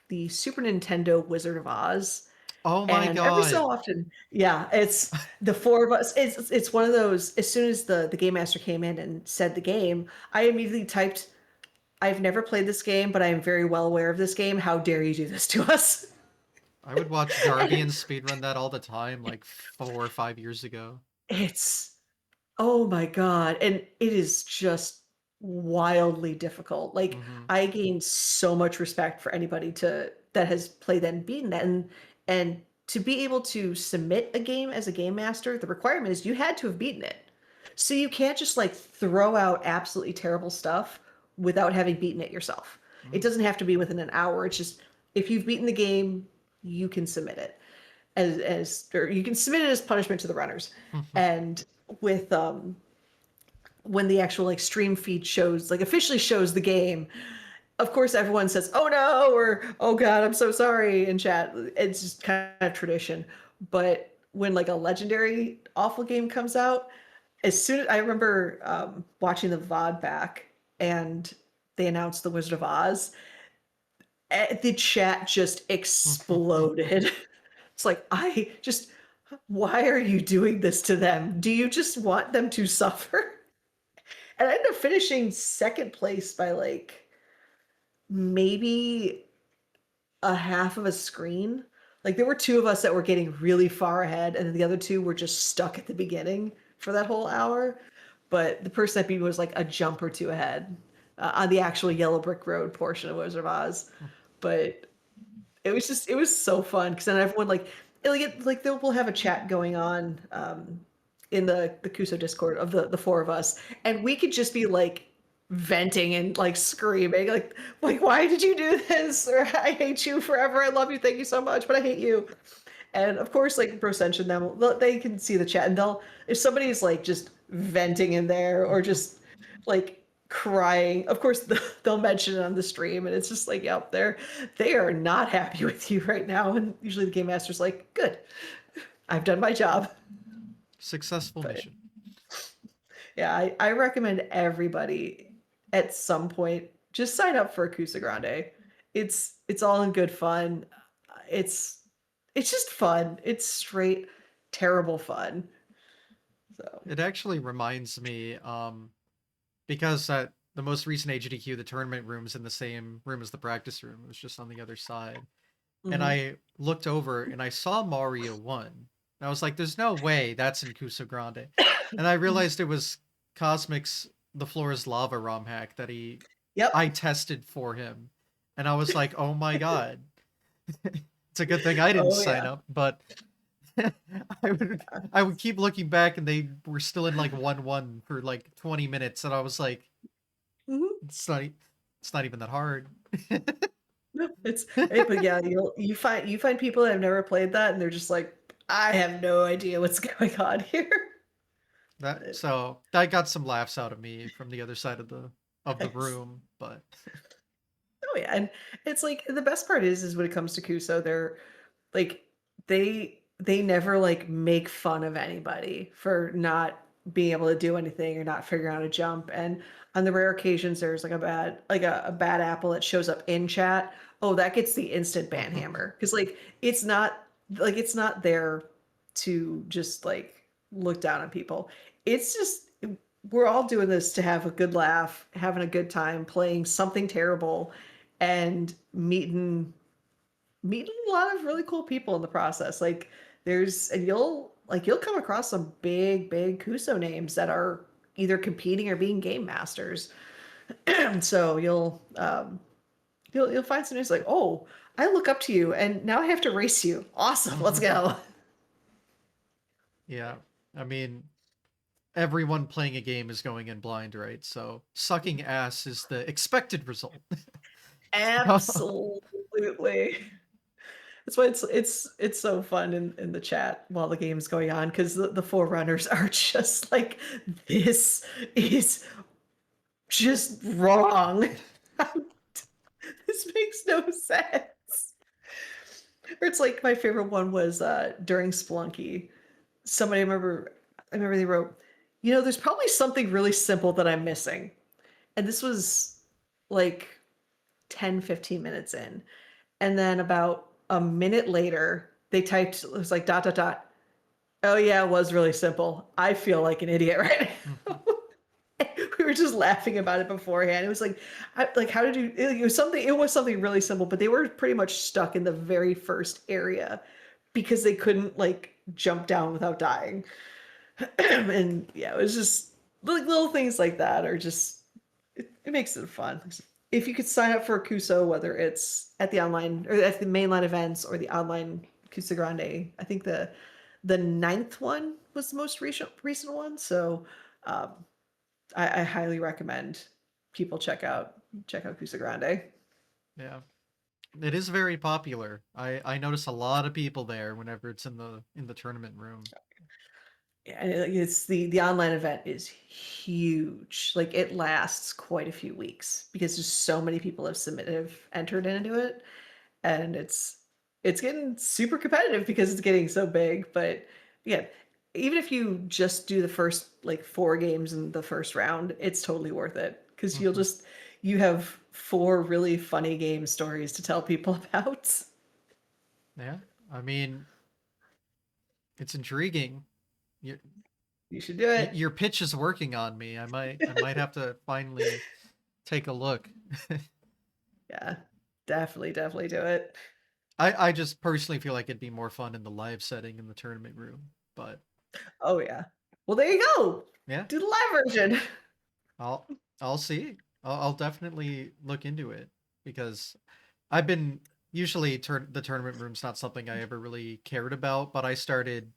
Speaker 2: the Super Nintendo Wizard of Oz.
Speaker 1: Oh my
Speaker 2: And every
Speaker 1: god.
Speaker 2: so often, yeah, it's the four of us. It's one of those. As soon as the game master came in and said the game, I immediately typed, "I've never played this game, but I am very well aware of this game. How dare you do this to us?"
Speaker 1: I would watch
Speaker 2: And
Speaker 1: Darbian speedrun that all the time, like 4 or 5 years ago.
Speaker 2: it's oh my God. And it is just wildly difficult. Like
Speaker 1: Hmm.
Speaker 2: I gain so much respect for anybody to that has played that and beaten that. And to be able to submit a game as a game master, the requirement is you had to have beaten it. So you can't just like throw out absolutely terrible stuff without having beaten it yourself. It doesn't have to be within an hour. It's just if you've beaten the game, you can submit it as or you can submit it as punishment to the runners. And with when the actual like stream feed shows like officially shows the game, of course everyone says oh no or oh god I'm so sorry in chat. It's just kind of tradition. But when like a legendary awful game comes out, as soon as I remember watching the VOD back and they announced the Wizard of Oz, the chat just exploded. It's like, I just, why are you doing this to them? Do you just want them to suffer? And I ended up finishing second place by like maybe a half of a screen. Like there were two of us that were getting really far ahead, and then the other two were just stuck at the beginning for that whole hour. But the person that beat me was like a jump or two ahead on the actual Yellow Brick Road portion of Wizard of Oz. But it was so fun because then everyone like they'll we'll have a chat going on in the Kuso Discord of the four of us, and we could just be like venting and like screaming like why did you do this, or I hate you forever, I love you, thank you so much, but I hate you. And of course, like Brosench and them, they can see the chat, and they'll if somebody's like just venting in there or just like crying, of course they'll mention it on the stream, and it's just like, yep, they are not happy with you right now. And usually the game master's like, good, I've done my job.
Speaker 1: Successful
Speaker 2: But
Speaker 1: mission.
Speaker 2: yeah, I recommend everybody at some point just sign up for Akusa Grande. It's all in good fun. It's it's just fun. It's straight terrible fun. So
Speaker 1: It actually reminds me, because at the most recent HDQ, the tournament room's in the same room as the practice room. It was just on the other side. And
Speaker 2: mhm.
Speaker 1: I looked over and I saw Mario 1. And I was like, there's no way that's in Cuso Grande. And I realized it was Cosmic's The Floor is Lava ROM hack that I
Speaker 2: Yep.
Speaker 1: tested for him. And I was like, oh my god. It's a good thing I didn't
Speaker 2: Oh
Speaker 1: sign
Speaker 2: yeah.
Speaker 1: up, but I would keep looking back and they were still in like 1-1 for like 20 minutes and I was like,
Speaker 2: Mhm.
Speaker 1: it's not it's not even that hard.
Speaker 2: No, it's but yeah, you find people that have never played that and they're just like, I have no idea what's going on here.
Speaker 1: That
Speaker 2: But
Speaker 1: so that got some laughs out of me from the other side of the
Speaker 2: nice.
Speaker 1: room, but
Speaker 2: Oh yeah, and it's like the best part is when it comes to Kuso, they're like they never like make fun of anybody for not being able to do anything or not figuring out a jump. And on the rare occasions there's like a bad apple that shows up in chat, oh that gets the instant ban hammer. Because like it's not there to just like look down on people. It's just we're all doing this to have a good laugh, having a good time playing something terrible, and meeting a lot of really cool people in the process. Like there's and you'll come across some big Kuso names that are either competing or being game masters. So you'll find some names like, oh, I look up to you and now I have to race you. Awesome, let's go.
Speaker 1: yeah. I mean, everyone playing a game is going in blind, right? So sucking ass is the expected result. So
Speaker 2: Absolutely. That's why it's so fun in the chat while the game's going on because the forerunners are just like this is just wrong. This makes no sense. Or it's like my favorite one was during Splunky. Somebody I remember they wrote, you know, there's probably something really simple that I'm missing. And this was like 10, 15 minutes in. And then about a minute later, they typed, it was like dot, dot, dot. Oh, yeah, it was really simple. I feel like an idiot right now. We were just laughing about it beforehand. It was like, how did you, it was something really simple, but they were pretty much stuck in the very first area because they couldn't like jump down without dying. And yeah, it was just like little things like that are just it makes it fun. If you could sign up for a Kuso, whether it's at the online or at the mainline events or the online Kusa Grande, I think the ninth one was the most recent one. So I highly recommend people check out Kusa Grande.
Speaker 1: Yeah. It is very popular. I notice a lot of people there whenever it's in the tournament room.
Speaker 2: And it's the online event is huge. Like it lasts quite a few weeks because there's so many people have entered into it, and it's getting super competitive because it's getting so big. But yeah, even if you just do the first like 4 games in the first round, it's totally worth it because
Speaker 1: Mhm.
Speaker 2: you have 4 really funny game stories to tell people about.
Speaker 1: Yeah. I mean, it's intriguing. Your
Speaker 2: You should do it.
Speaker 1: your pitch is working on me. I might have to finally take a look.
Speaker 2: Yeah, definitely do it.
Speaker 1: I just personally feel like it'd be more fun in the live setting in the tournament room. But
Speaker 2: Oh yeah. Well, there you go.
Speaker 1: yeah,
Speaker 2: Do the live version.
Speaker 1: I'll I'll see. I'll definitely look into it because I've been usually the tournament room's not something I ever really cared about, but I started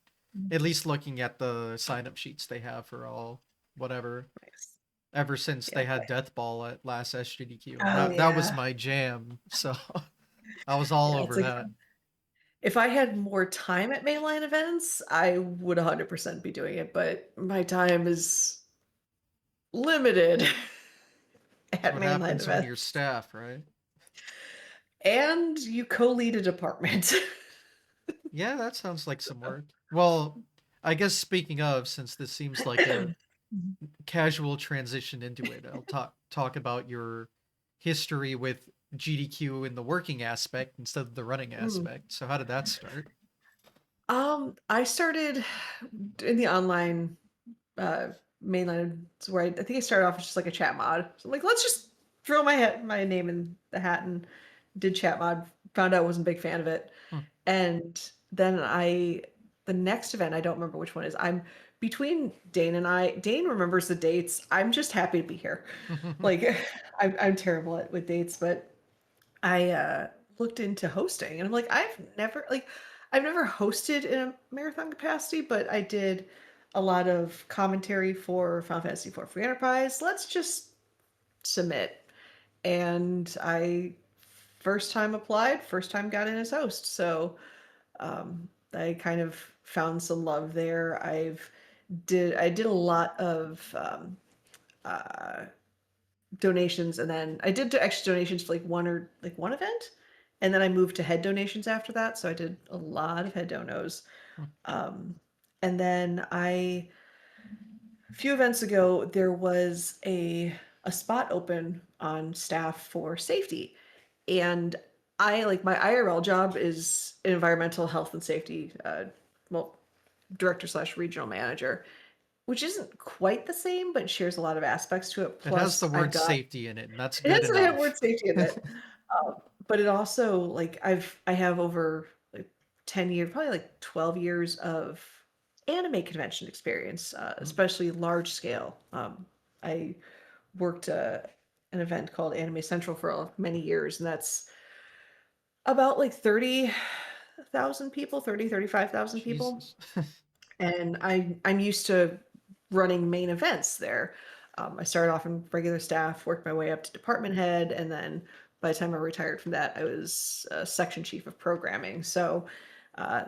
Speaker 1: at least looking at the sign up sheets they have for all whatever
Speaker 2: Nice.
Speaker 1: ever since
Speaker 2: Yeah.
Speaker 1: they had Death Ball at last SGDQ, and
Speaker 2: Oh
Speaker 1: that was
Speaker 2: yeah.
Speaker 1: my jam. So I was all
Speaker 2: Yeah, it's
Speaker 1: over
Speaker 2: like
Speaker 1: that.
Speaker 2: if I had more time at mainline events, I would 100% be doing it, but my time is limited
Speaker 1: That's
Speaker 2: at
Speaker 1: what
Speaker 2: mainline
Speaker 1: happens when you're
Speaker 2: events.
Speaker 1: staff, right?
Speaker 2: And you co-lead a department.
Speaker 1: Yeah, that sounds like some work. Well, I guess speaking of, since this seems like a casual transition into it, I'll talk about your history with GDQ in the working aspect instead of the running
Speaker 2: Mm.
Speaker 1: aspect. So how did that start?
Speaker 2: I started in the online uh mainline where I think I started off as just like a chat mod. So I'm like, let's just throw my name in the hat and did chat mod. Found out I wasn't a big fan of it. And then the next event, I don't remember which one it is. I'm between Dane and I. Dane remembers the dates. I'm just happy to be here.
Speaker 1: Hmm.
Speaker 2: Like I'm terrible with dates, but I looked into hosting and I'm like, I've never hosted in a marathon capacity, but I did a lot of commentary for Final Fantasy IV Free Enterprise. Let's just submit. And I first time applied, first time got in as host. So I kind of found some love there. I did a lot of uh, donations, and then I did extra donations for like one event, and then I moved to head donations after that. So I did a lot of head donos, um, and then a few events ago there was a spot open on staff for safety, and I like my IRL job is environmental health and safety, well, director slash regional manager, which isn't quite the same, but shares a lot of aspects to it.
Speaker 1: It has
Speaker 2: Plus,
Speaker 1: the
Speaker 2: I've
Speaker 1: word
Speaker 2: got
Speaker 1: safety in it, and that's
Speaker 2: it
Speaker 1: good
Speaker 2: has the
Speaker 1: enough.
Speaker 2: word safety in it, but it also like I have over like 10 years, probably like 12 years of anime convention experience, especially large scale. I worked an event called Anime Central for many years, and that's about like 30,000 people, 35,000 people.
Speaker 1: Jesus.
Speaker 2: And I'm used to running main events there. I started off in regular staff, worked my way up to department head, and then by the time I retired from that, I was section chief of programming. So uh,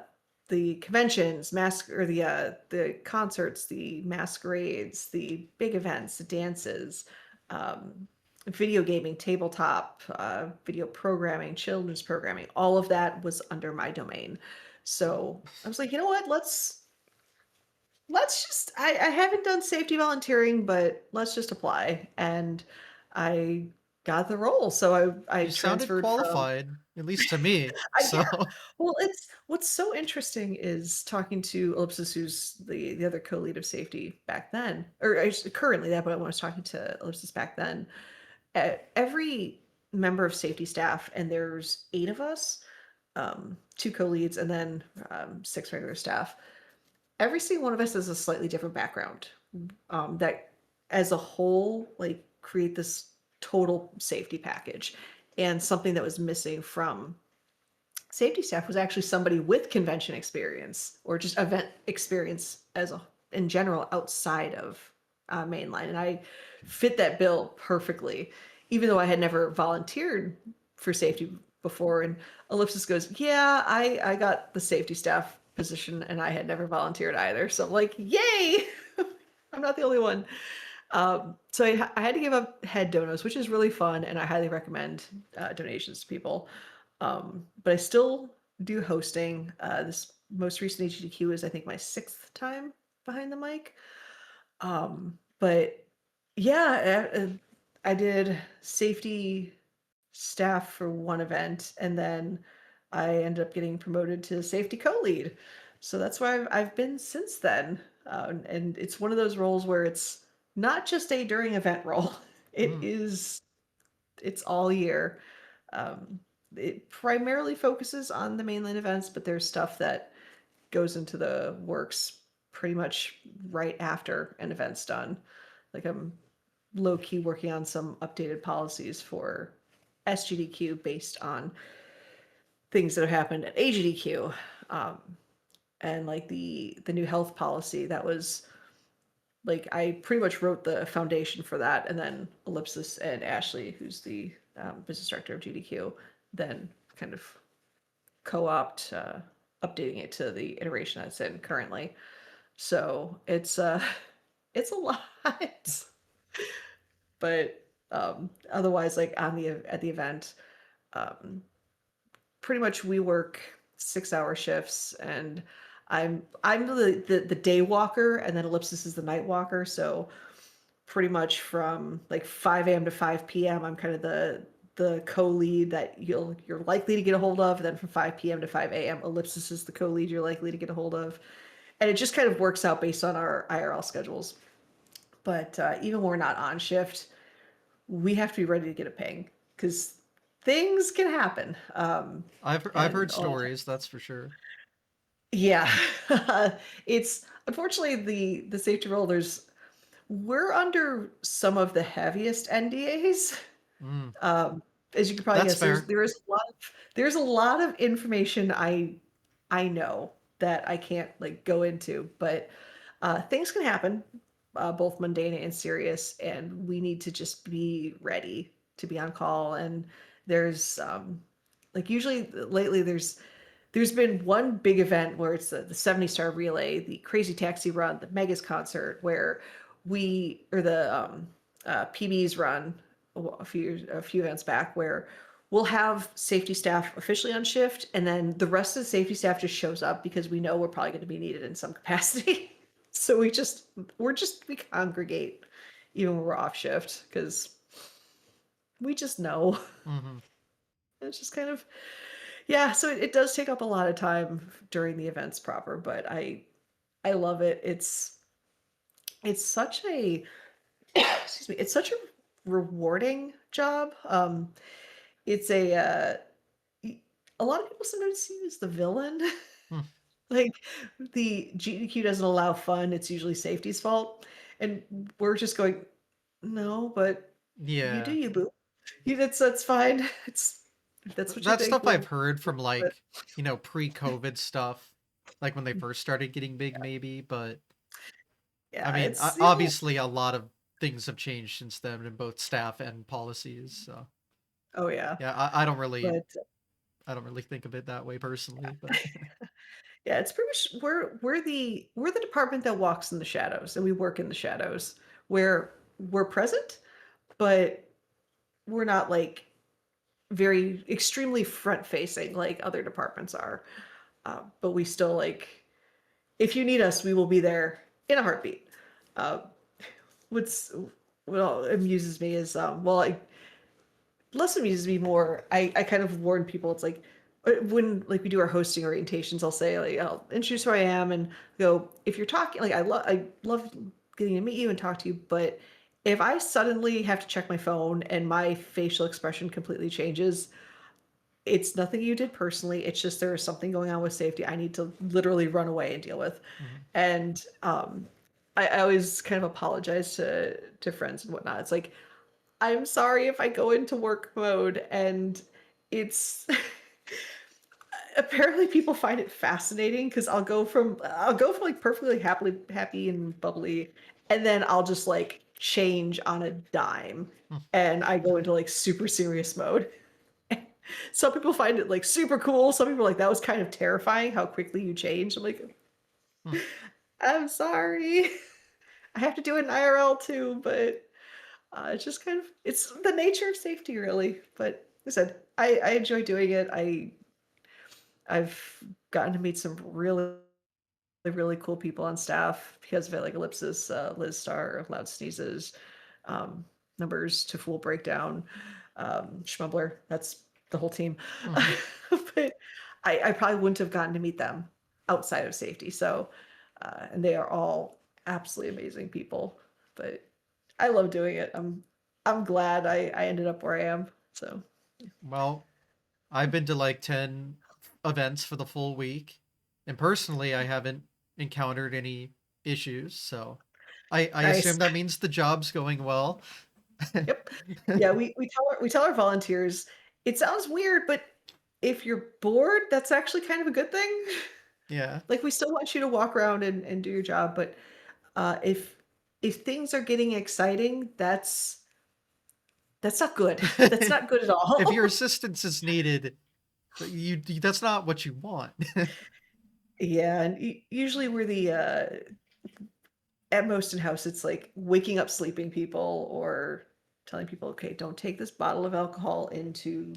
Speaker 2: the conventions, the concerts, the masquerades, the big events, the dances, um, video gaming, tabletop, video programming, children's programming, all of that was under my domain. So I was like, you know what? Let's just I haven't done safety volunteering, but let's just apply. And I got the role. So I
Speaker 1: You sounded
Speaker 2: transferred from
Speaker 1: qualified, at least to me.
Speaker 2: yeah.
Speaker 1: So
Speaker 2: Well, it's what's so interesting is talking to Ellipsis, who's the other co-lead of safety back then, or currently that, but I was talking to Ellipsis back then. Every member of safety staff, and there's 8 of us, two co-leads, and then 6 regular staff. Every single one of us has a slightly different background that as a whole like create this total safety package. And something that was missing from safety staff was actually somebody with convention experience or just event experience as a in general outside of mainline, and I fit that bill perfectly, even though I had never volunteered for safety before. And Ellipsis goes, yeah, I got the safety staff position and I had never volunteered either, so I'm like, yay. I'm not the only one. So I had to give up head donos, which is really fun, and I highly recommend donations to people. But I still do hosting. This most recent HDQ is, I think, my 6th time behind the mic. But yeah, I did safety staff for one event, and then I ended up getting promoted to safety co-lead. So that's where I've been since then. And it's one of those roles where it's not just a during event role. It
Speaker 1: mm,
Speaker 2: is, it's all year. It primarily focuses on the mainland events, but there's stuff that goes into the works pretty much right after an event's done. Like I'm low key working on some updated policies for SGDQ based on things that have happened at AGDQ, um, and like the new health policy that was like I pretty much wrote the foundation for that, and then Ellipsis and Ashley, who's the business director of GDQ, then kind of co-opt updating it to the iteration that's in currently. So it's a lot, but otherwise, like on the at the event, um, pretty much we work 6-hour shifts, and I'm the day walker, and then Ellipsis is the night walker. So pretty much from like 5 a.m. to 5 p.m. I'm kind of the co-lead that you're likely to get a hold of. And then from 5 p.m. to 5 a.m. Ellipsis is the co-lead you're likely to get a hold of. And it just kind of works out based on our IRL schedules. But even when we're not on shift, we have to be ready to get a ping because things can happen.
Speaker 1: I've
Speaker 2: And
Speaker 1: heard stories, that's for sure.
Speaker 2: yeah, it's unfortunately the safety role. We're under some of the heaviest NDAs.
Speaker 1: Mm,
Speaker 2: Um, as you can probably
Speaker 1: that's
Speaker 2: guess,
Speaker 1: fair.
Speaker 2: there's a lot of information I know that I can't like go into, but things can happen, both mundane and serious, and we need to just be ready to be on call. And there's like usually lately there's been one big event where it's the 70 star relay, the Crazy Taxi run, the Megas concert, where the PBs run a few events back where we'll have safety staff officially on shift, and then the rest of the safety staff just shows up because we know we're probably going to be needed in some capacity. So we congregate even when we're off shift because we just know.
Speaker 1: Hmm.
Speaker 2: It's just kind of yeah, so it does take up a lot of time during the events proper, but I love it. It's such a excuse me, it's such a rewarding job. It's a lot of people sometimes see you as the villain. Like the GDQ doesn't allow fun, it's usually safety's fault. And we're just going, no, but you do
Speaker 1: Yeah.
Speaker 2: you, boo. That's fine. It's if that's what you
Speaker 1: That
Speaker 2: think.
Speaker 1: stuff I've heard
Speaker 2: We'll
Speaker 1: from
Speaker 2: do it.
Speaker 1: like, pre-COVID stuff, like when they first started getting big maybe, but I
Speaker 2: Yeah,
Speaker 1: mean,
Speaker 2: it's
Speaker 1: obviously a lot of things have changed since then in both staff and policies, so.
Speaker 2: Oh yeah,
Speaker 1: Yeah,
Speaker 2: but
Speaker 1: I don't really think of it that way personally, but
Speaker 2: yeah, it's pretty much we're the department that walks in the shadows, and we work in the shadows where we're present, but we're not like very extremely front facing like other departments are. But we still like if you need us, we will be there in a heartbeat. Uh, what's what amuses me is less amuses me more. I kind of warn people. It's like when like we do our hosting orientations, I'll say like I'll introduce who I am and go if you're talking like I love getting to meet you and talk to you, but if I suddenly have to check my phone and my facial expression completely changes, it's nothing you did personally. It's just there is something going on with safety. I need to literally run away and deal with.
Speaker 1: Mhm.
Speaker 2: And I always kind of apologize to friends and whatnot. It's like I'm sorry if I go into work mode and it's apparently people find it fascinating because I'll go from like perfectly happy and bubbly, and then I'll just like change on a dime and I go into like super serious mode. Some people find it like super cool. Some people are like that was kind of terrifying how quickly you changed. I'm like,
Speaker 1: Mhm.
Speaker 2: I'm sorry. I have to do it in IRL too, but it's just kind of it's the nature of safety, really. But like I said, I enjoy doing it. I've gotten to meet some really cool people on staff because of it, like Ellipsis, Liz Star, Loud Sneezes, um, Numbers to Full Breakdown, Schmumbler. That's the whole team.
Speaker 1: Mhm.
Speaker 2: But I probably wouldn't have gotten to meet them outside of safety. So, and they are all absolutely amazing people. But I love doing it. I'm glad I ended up where I am. So
Speaker 1: Well, I've been to like 10 events for the full week, and personally, I haven't encountered any issues, so I assume
Speaker 2: nice.
Speaker 1: that means the job's going well.
Speaker 2: Yep. Yeah, we tell our volunteers, it sounds weird, but if you're bored, that's actually kind of a good thing.
Speaker 1: Yeah.
Speaker 2: Like we still want you to walk around and do your job, but if things are getting exciting, that's not good. That's not good at
Speaker 1: If your
Speaker 2: all.
Speaker 1: assistance is needed, that's not what you want.
Speaker 2: Yeah, and usually we're the at most in house, it's like waking up sleeping people or telling people, okay, don't take this bottle of alcohol into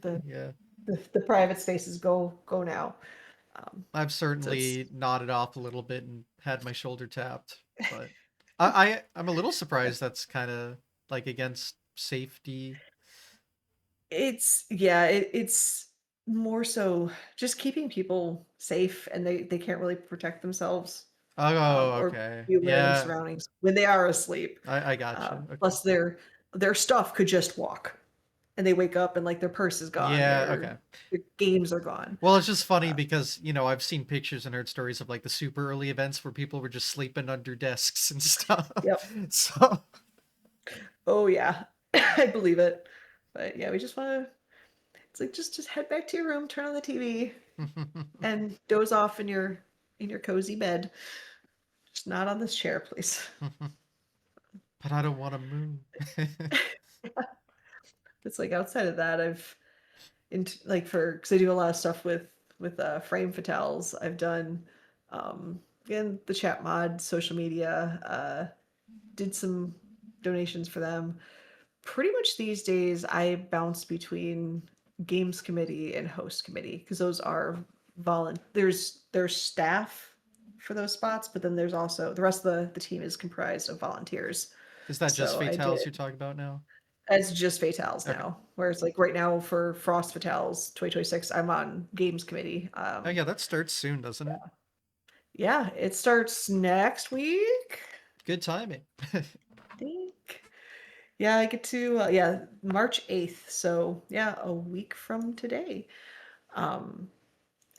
Speaker 2: the
Speaker 1: Yeah.
Speaker 2: the private spaces. Go now.
Speaker 1: I've
Speaker 2: So it's
Speaker 1: certainly nodded off a little bit and had my shoulder tapped, but I'm a little
Speaker 2: yeah.
Speaker 1: surprised that's kind of like against safety.
Speaker 2: It's yeah, it's more so just keeping people safe and they can't really protect themselves
Speaker 1: Oh,
Speaker 2: or
Speaker 1: okay.
Speaker 2: be aware of their
Speaker 1: Yeah,
Speaker 2: surroundings when they are asleep.
Speaker 1: I gotcha. Okay.
Speaker 2: Plus their stuff could just walk and they wake up and like their purse is gone,
Speaker 1: Yeah, okay.
Speaker 2: their games are gone.
Speaker 1: Well, it's just funny
Speaker 2: Uh,
Speaker 1: because, I've seen pictures and heard stories of like the super early events where people were just sleeping under desks and stuff.
Speaker 2: yep.
Speaker 1: So,
Speaker 2: Oh yeah. I believe it. But yeah, we just want to it's like just head back to your room, turn on the TV and doze off in your cozy bed. Just not on this chair, please.
Speaker 1: but I don't want to move.
Speaker 2: It's like outside of that, I've like for because I do a lot of stuff with frame fatales. I've done again the chat mod, social media, did some donations for them. Pretty much these days, I bounce between games committee and host committee because those are there's staff for those spots, but then there's also the rest of the team is comprised of volunteers.
Speaker 1: Is that just
Speaker 2: So I did
Speaker 1: Fatales you're talking about now?
Speaker 2: It's just Fatales
Speaker 1: Okay.
Speaker 2: now. Whereas like right now for Frost Fatales 2026, I'm on games committee.
Speaker 1: Oh yeah, that starts soon, doesn't it?
Speaker 2: Yeah, it starts next week.
Speaker 1: Good timing.
Speaker 2: I think. Yeah, I get to yeah, March 8th. So yeah, a week from today. Um,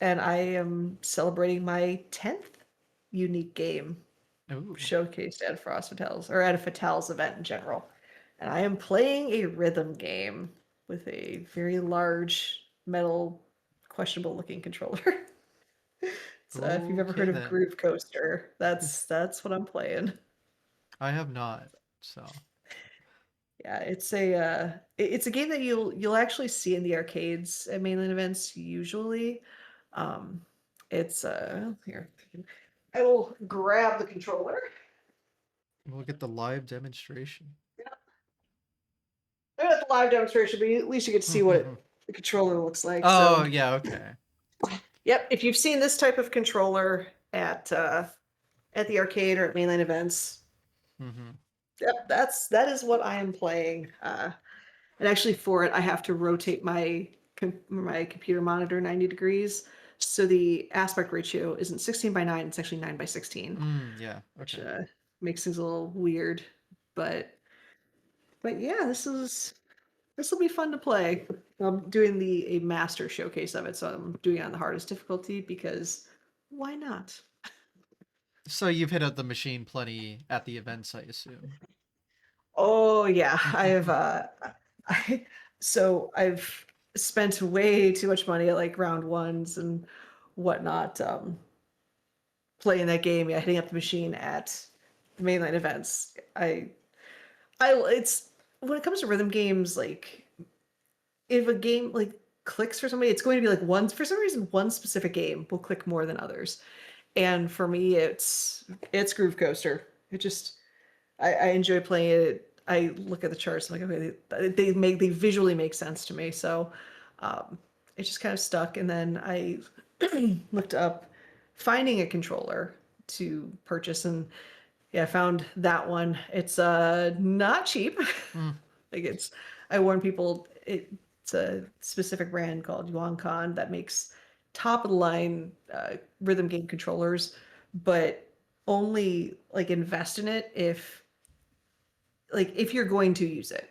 Speaker 2: and I am celebrating my 10th unique game
Speaker 1: Ooh.
Speaker 2: showcased at Frost Fatales or at a Fatales event in general. And I am playing a rhythm game with a very large metal, questionable looking controller. So if you've ever
Speaker 1: Okay
Speaker 2: heard of
Speaker 1: then.
Speaker 2: Groove Coaster, that's what I'm playing.
Speaker 1: I have not. So,
Speaker 2: Yeah, it's a game that you'll actually see in the arcades at mainland events usually. Um, it's here. I will grab the controller.
Speaker 1: We'll get the live demonstration.
Speaker 2: Not the live demonstration, but at least you get to see what the controller looks like.
Speaker 1: Oh
Speaker 2: So,
Speaker 1: yeah, okay.
Speaker 2: yep, if you've seen this type of controller at the arcade or at mainland events,
Speaker 1: Mm-hmm.
Speaker 2: yep, that is what I am playing. And actually, for it, I have to rotate my computer monitor 90 degrees, so the aspect ratio isn't 16 by 9; it's actually 9 by 16,
Speaker 1: Yeah,
Speaker 2: which
Speaker 1: okay.
Speaker 2: makes things a little weird. But yeah, this will be fun to play. I'm doing a master showcase of it, so I'm doing it on the hardest difficulty because why not?
Speaker 1: So you've hit up the machine plenty at the events, I assume.
Speaker 2: Oh yeah, I I've spent way too much money at like round ones and whatnot, playing that game, yeah, hitting up the machine at the mainline events. I it's when it comes to rhythm games, like if a game like clicks for somebody, it's going to be like one for some reason one specific game will click more than others. And for me, it's Groove Coaster. It just I enjoy playing it. I look at the charts. I'm like, okay, they visually make sense to me. So it just kind of stuck. And then I looked up finding a controller to purchase, and yeah, I found that one. It's not cheap.
Speaker 1: Mm,
Speaker 2: Like it's I warn people it's a specific brand called Yuancon that makes top of the line rhythm game controllers, but only like invest in it if you're going to use it,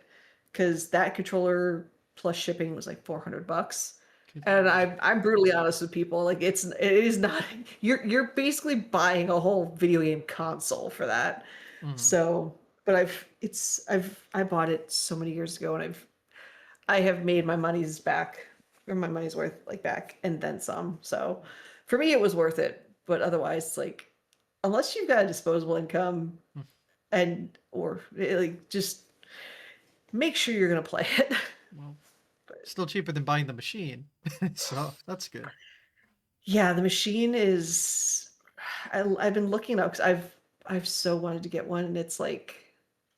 Speaker 2: because that controller plus shipping was like $400.
Speaker 1: good
Speaker 2: And
Speaker 1: lord.
Speaker 2: I'm brutally honest with people. Like it is not you're basically buying a whole video game console for that.
Speaker 1: Mm.
Speaker 2: So, but I bought it so many years ago, and I have made my money's back or my money's worth like back and then some. So, for me, it was worth it. But otherwise, like unless you've got a disposable income
Speaker 1: Mm.
Speaker 2: and or like just make sure you're gonna play it.
Speaker 1: Well,
Speaker 2: But
Speaker 1: still cheaper than buying the machine, so that's good.
Speaker 2: yeah, the machine is. I've been looking up because I've so wanted to get one, and it's like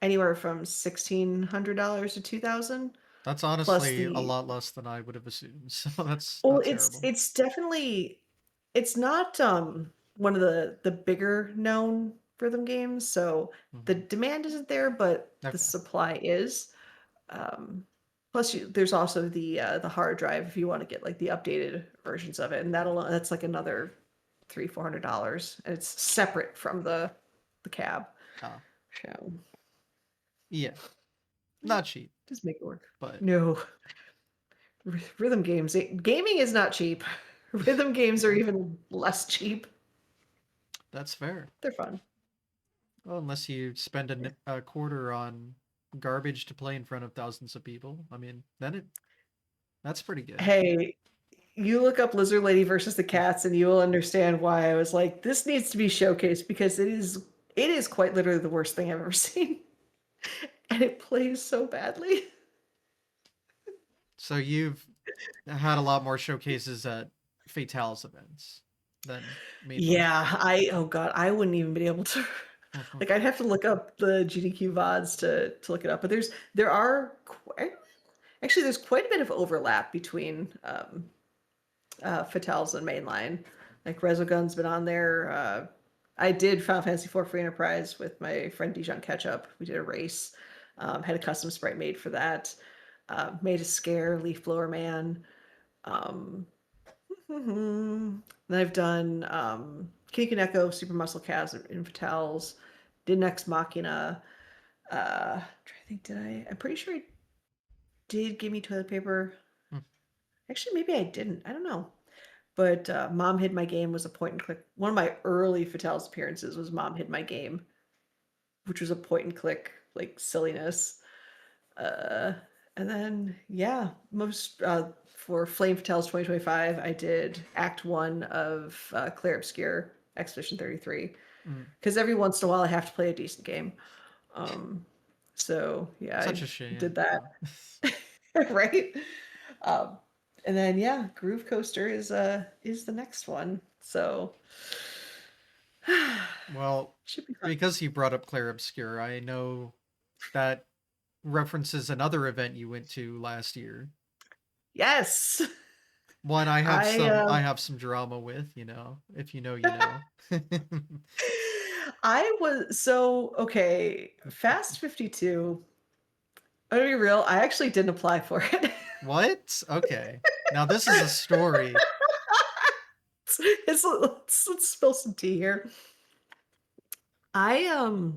Speaker 2: anywhere from $1,600 to 2,000
Speaker 1: That's
Speaker 2: plus
Speaker 1: honestly a
Speaker 2: the.
Speaker 1: lot less than I would have assumed, so that's
Speaker 2: Well,
Speaker 1: not terrible.
Speaker 2: it's definitely it's not one of the bigger known rhythm games, so the
Speaker 1: Hmm.
Speaker 2: demand isn't there, but the
Speaker 1: Okay.
Speaker 2: supply is. Plus, there's also the hard drive if you want to get like the updated versions of it, and that's like another $300-400, and it's separate from the cab.
Speaker 1: Ah,
Speaker 2: So
Speaker 1: yeah, not cheap,
Speaker 2: just make it work.
Speaker 1: but
Speaker 2: No, rhythm games. Gaming is not cheap. Rhythm games are even less cheap.
Speaker 1: that's fair.
Speaker 2: They're fun.
Speaker 1: Well, unless you spend
Speaker 2: Yeah.
Speaker 1: a quarter on garbage to play in front of thousands of people, I mean, that's pretty good.
Speaker 2: Hey, you look up Lizard Lady versus the Cats, and you will understand why I was like, this needs to be showcased because it is quite literally the worst thing I've ever seen. And it plays so badly.
Speaker 1: So you've had a lot more showcases at Fatales events than mainline.
Speaker 2: Yeah, oh god, I wouldn't even be able to like I'd have to look up the GDQ VODs to look it up. But there's quite a bit of overlap between Fatales and mainline. Like Resogun's been on there. I did Final Fantasy IV Free Enterprise with my friend Dijon Ketchup. We did a race. Had a custom sprite made for that. Made a scare Leaf Blower Man. Um, Then I've done Kineco, Super Muscle Cast, Infitals, did Next Machina. I'm trying to think, did I? I'm pretty sure I did Give Me Toilet Paper. Actually, maybe I didn't. I don't know. But Mom Hid My Game was a point and click. One of my early Fatales appearances was Mom Hid My Game, which was a point and click like silliness. Uh, and then yeah, most for Flame Fatales 2025, I did Act One of Clear Obscure Expedition 33
Speaker 1: Mm.
Speaker 2: because every once in a while I have to play a decent game. Um, So yeah,
Speaker 1: Such
Speaker 2: I
Speaker 1: a shame.
Speaker 2: did that.
Speaker 1: Yeah.
Speaker 2: Right? Um, and then yeah, Groove Coaster is the next one. So
Speaker 1: Well,
Speaker 2: should be fun.
Speaker 1: because you brought up Clair Obscur, I know that references another event you went to last year.
Speaker 2: Yes.
Speaker 1: One
Speaker 2: I
Speaker 1: I have some drama with, you know. If you know, you know.
Speaker 2: I was so okay, Fast 52. I'm gonna be real, I actually didn't apply for it.
Speaker 1: What? Okay. Now this is a story.
Speaker 2: Let's spill some tea here. I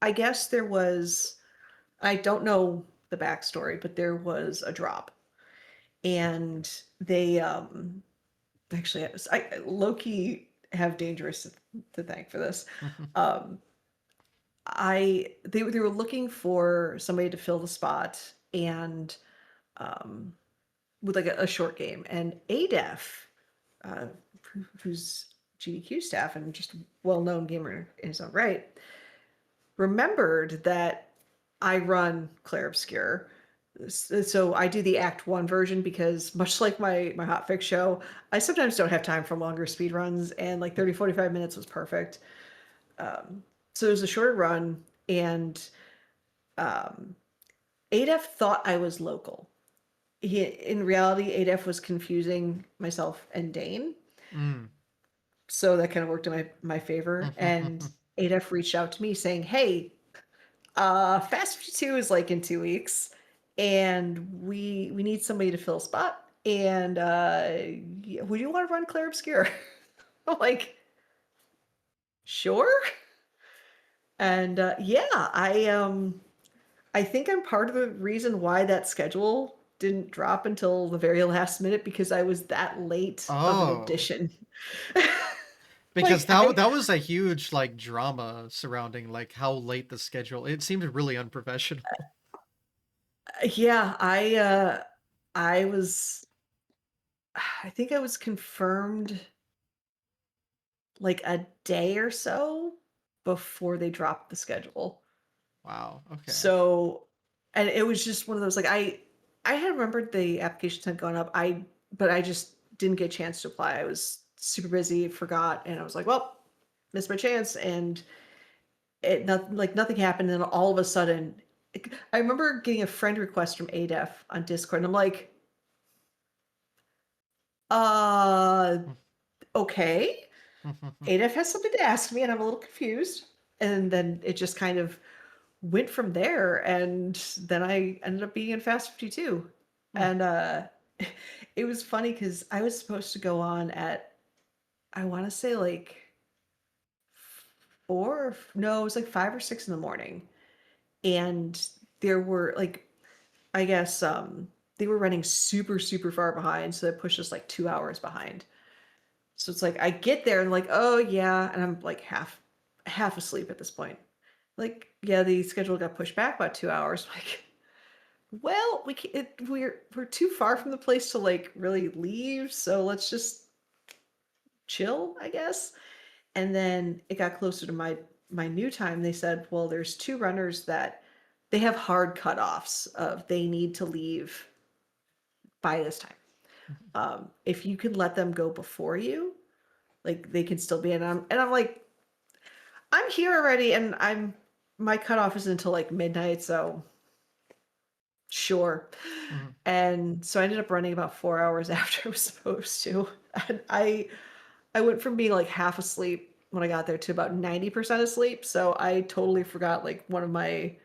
Speaker 2: I guess there was, I don't know the backstory, but there was a drop, and they actually I low key have Dangerous to thank for this. Um, they were looking for somebody to fill the spot, and um, with like a short game, and ADEF, uh, who's GDQ staff and just well known gamer in his own right, remembered that I run Clair Obscur. So I do the Act 1 version because much like my hotfix show, I sometimes don't have time for longer speed runs, and like 30, 45 minutes was perfect. Um, so it was a short run, and um, ADEF thought I was local. In reality, ADEF was confusing myself and Dane.
Speaker 1: Mm.
Speaker 2: So that kind of worked in my favor. And ADEF reached out to me saying, hey, Fast 52 is like in 2 weeks, and we need somebody to fill a spot. And would you want to run Clair Obscur? I'm like, sure. And yeah, I think I'm part of the reason why that schedule didn't drop until the very last minute, because I was that late of an
Speaker 1: Oh.
Speaker 2: addition.
Speaker 1: Because
Speaker 2: Like I
Speaker 1: that was a huge like drama surrounding like how late the schedule. It seemed really unprofessional.
Speaker 2: yeah, I was, I think I was confirmed like a day or so before they dropped the schedule.
Speaker 1: Wow. Okay.
Speaker 2: So, and it was just one of those like I had remembered the applications had gone up. But I just didn't get a chance to apply. I was super busy, forgot, and I was like, well, missed my chance, and nothing happened. And all of a sudden, I remember getting a friend request from ADEF on Discord, and I'm like, uh, okay. ADEF has something to ask me, and I'm a little confused. And then it just kind of went from there, and then I ended up being in Fast 52. And it was funny because I was supposed to go on at, I want to say like no, it was like 5 or 6 in the morning. And there were like, I guess they were running super, super far behind. So that pushed us like 2 hours behind. So it's like I get there and like, oh yeah, and I'm like half asleep at this point. Like, yeah, the schedule got pushed back about 2 hours. Like, well, we're too far from the place to like really leave, so let's just chill, I guess. And then it got closer to my new time. They said, well, there's two runners that they have hard cutoffs of they need to leave by this time. If you can let them go before you, like they can still be in. And I'm like, I'm here already, and my cutoff is until like midnight, so sure. And so I ended up running about 4 hours after I was supposed to. And I went from being like half asleep when I got there to about 90% asleep. So I totally forgot like one of my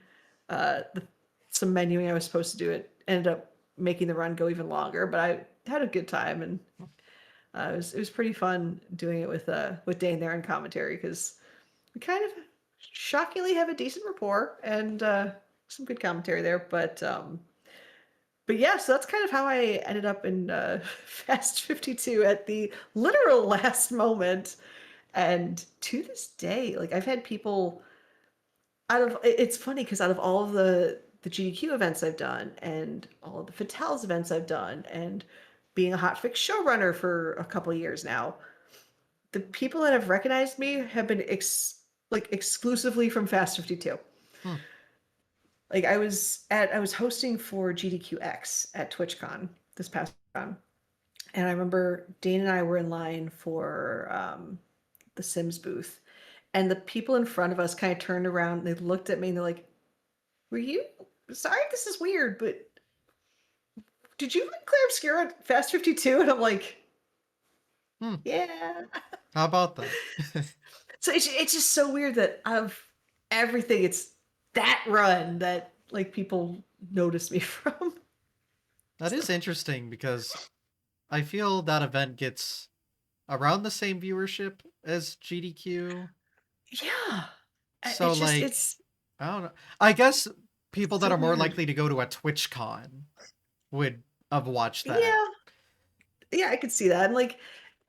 Speaker 2: uh the, some menuing I was supposed to do. It ended up making the run go even longer, but I had a good time, and it was pretty fun doing it with Dane there in commentary, because we kind of shockingly have a decent rapport, and some good commentary there. But yeah, so that's kind of how I ended up in Fast 52 at the literal last moment. And to this day, like I've had people it's funny because out of all of the GDQ events I've done, and all of the Fatales events I've done, and being a hotfix showrunner for a couple of years now, the people that have recognized me have been like exclusively from Fast 52. Like I was hosting for GDQX at TwitchCon this past con, and I remember Dane and I were in line for the Sims booth, and the people in front of us kind of turned around and they looked at me and they're like, "Were you? Sorry, this is weird, but did you like Claire Obscura at Fast 52?" And I'm like,
Speaker 1: Hmm.
Speaker 2: "Yeah."
Speaker 1: How about that?
Speaker 2: So it's just so weird that of everything, it's that run that like people notice me from.
Speaker 1: That is interesting because I feel that event gets around the same viewership as GDQ.
Speaker 2: Yeah.
Speaker 1: So
Speaker 2: It's just
Speaker 1: like, I don't know. I guess people that
Speaker 2: so
Speaker 1: are more
Speaker 2: weird.
Speaker 1: likely to go to a TwitchCon would have watched that.
Speaker 2: Yeah. Yeah, I could see that. And like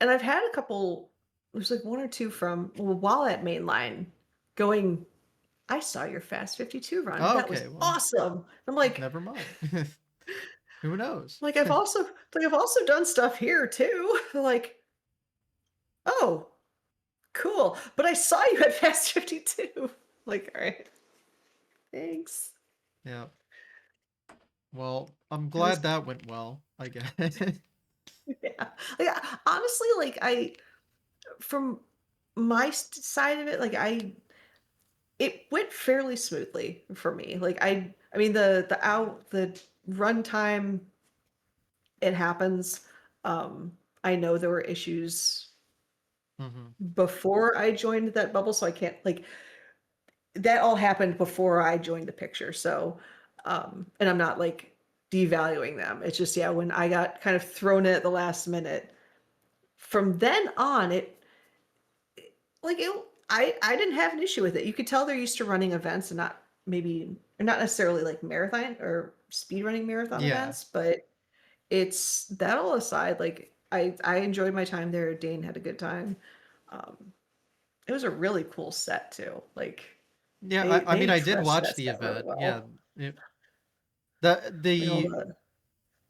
Speaker 2: and I've had a couple there's like one or two from well, while at Mainline going, I saw your Fast 52 run.
Speaker 1: Oh,
Speaker 2: That was
Speaker 1: okay, well,
Speaker 2: awesome. I'm like
Speaker 1: never mind. Who knows?
Speaker 2: I've also done stuff here too. Like, oh, cool. But I saw you at Fast 52. Like, all right. Thanks.
Speaker 1: Yeah. Well, I'm
Speaker 2: That was
Speaker 1: glad that went well, I guess.
Speaker 2: yeah. Like, honestly, like I from my side of it, like it went fairly smoothly for me. Like I mean the runtime it happens. I know there were issues
Speaker 1: Hmm.
Speaker 2: before I joined that bubble, so I can't like that all happened before I joined the picture. So and I'm not like devaluing them. It's just yeah, when I got kind of thrown in at the last minute, from then on like it I didn't have an issue with it. You could tell they're used to running events and not maybe or not necessarily like marathon or speed running marathon
Speaker 1: Yeah.
Speaker 2: events, but it's that all aside, like I enjoyed my time there. Dane had a good time. Um, it was a really cool set too. Like
Speaker 1: Yeah, I
Speaker 2: they
Speaker 1: mean, I did
Speaker 2: addressed
Speaker 1: watch
Speaker 2: that
Speaker 1: the
Speaker 2: set really
Speaker 1: event. Yeah,
Speaker 2: well.
Speaker 1: it, the
Speaker 2: Like all
Speaker 1: the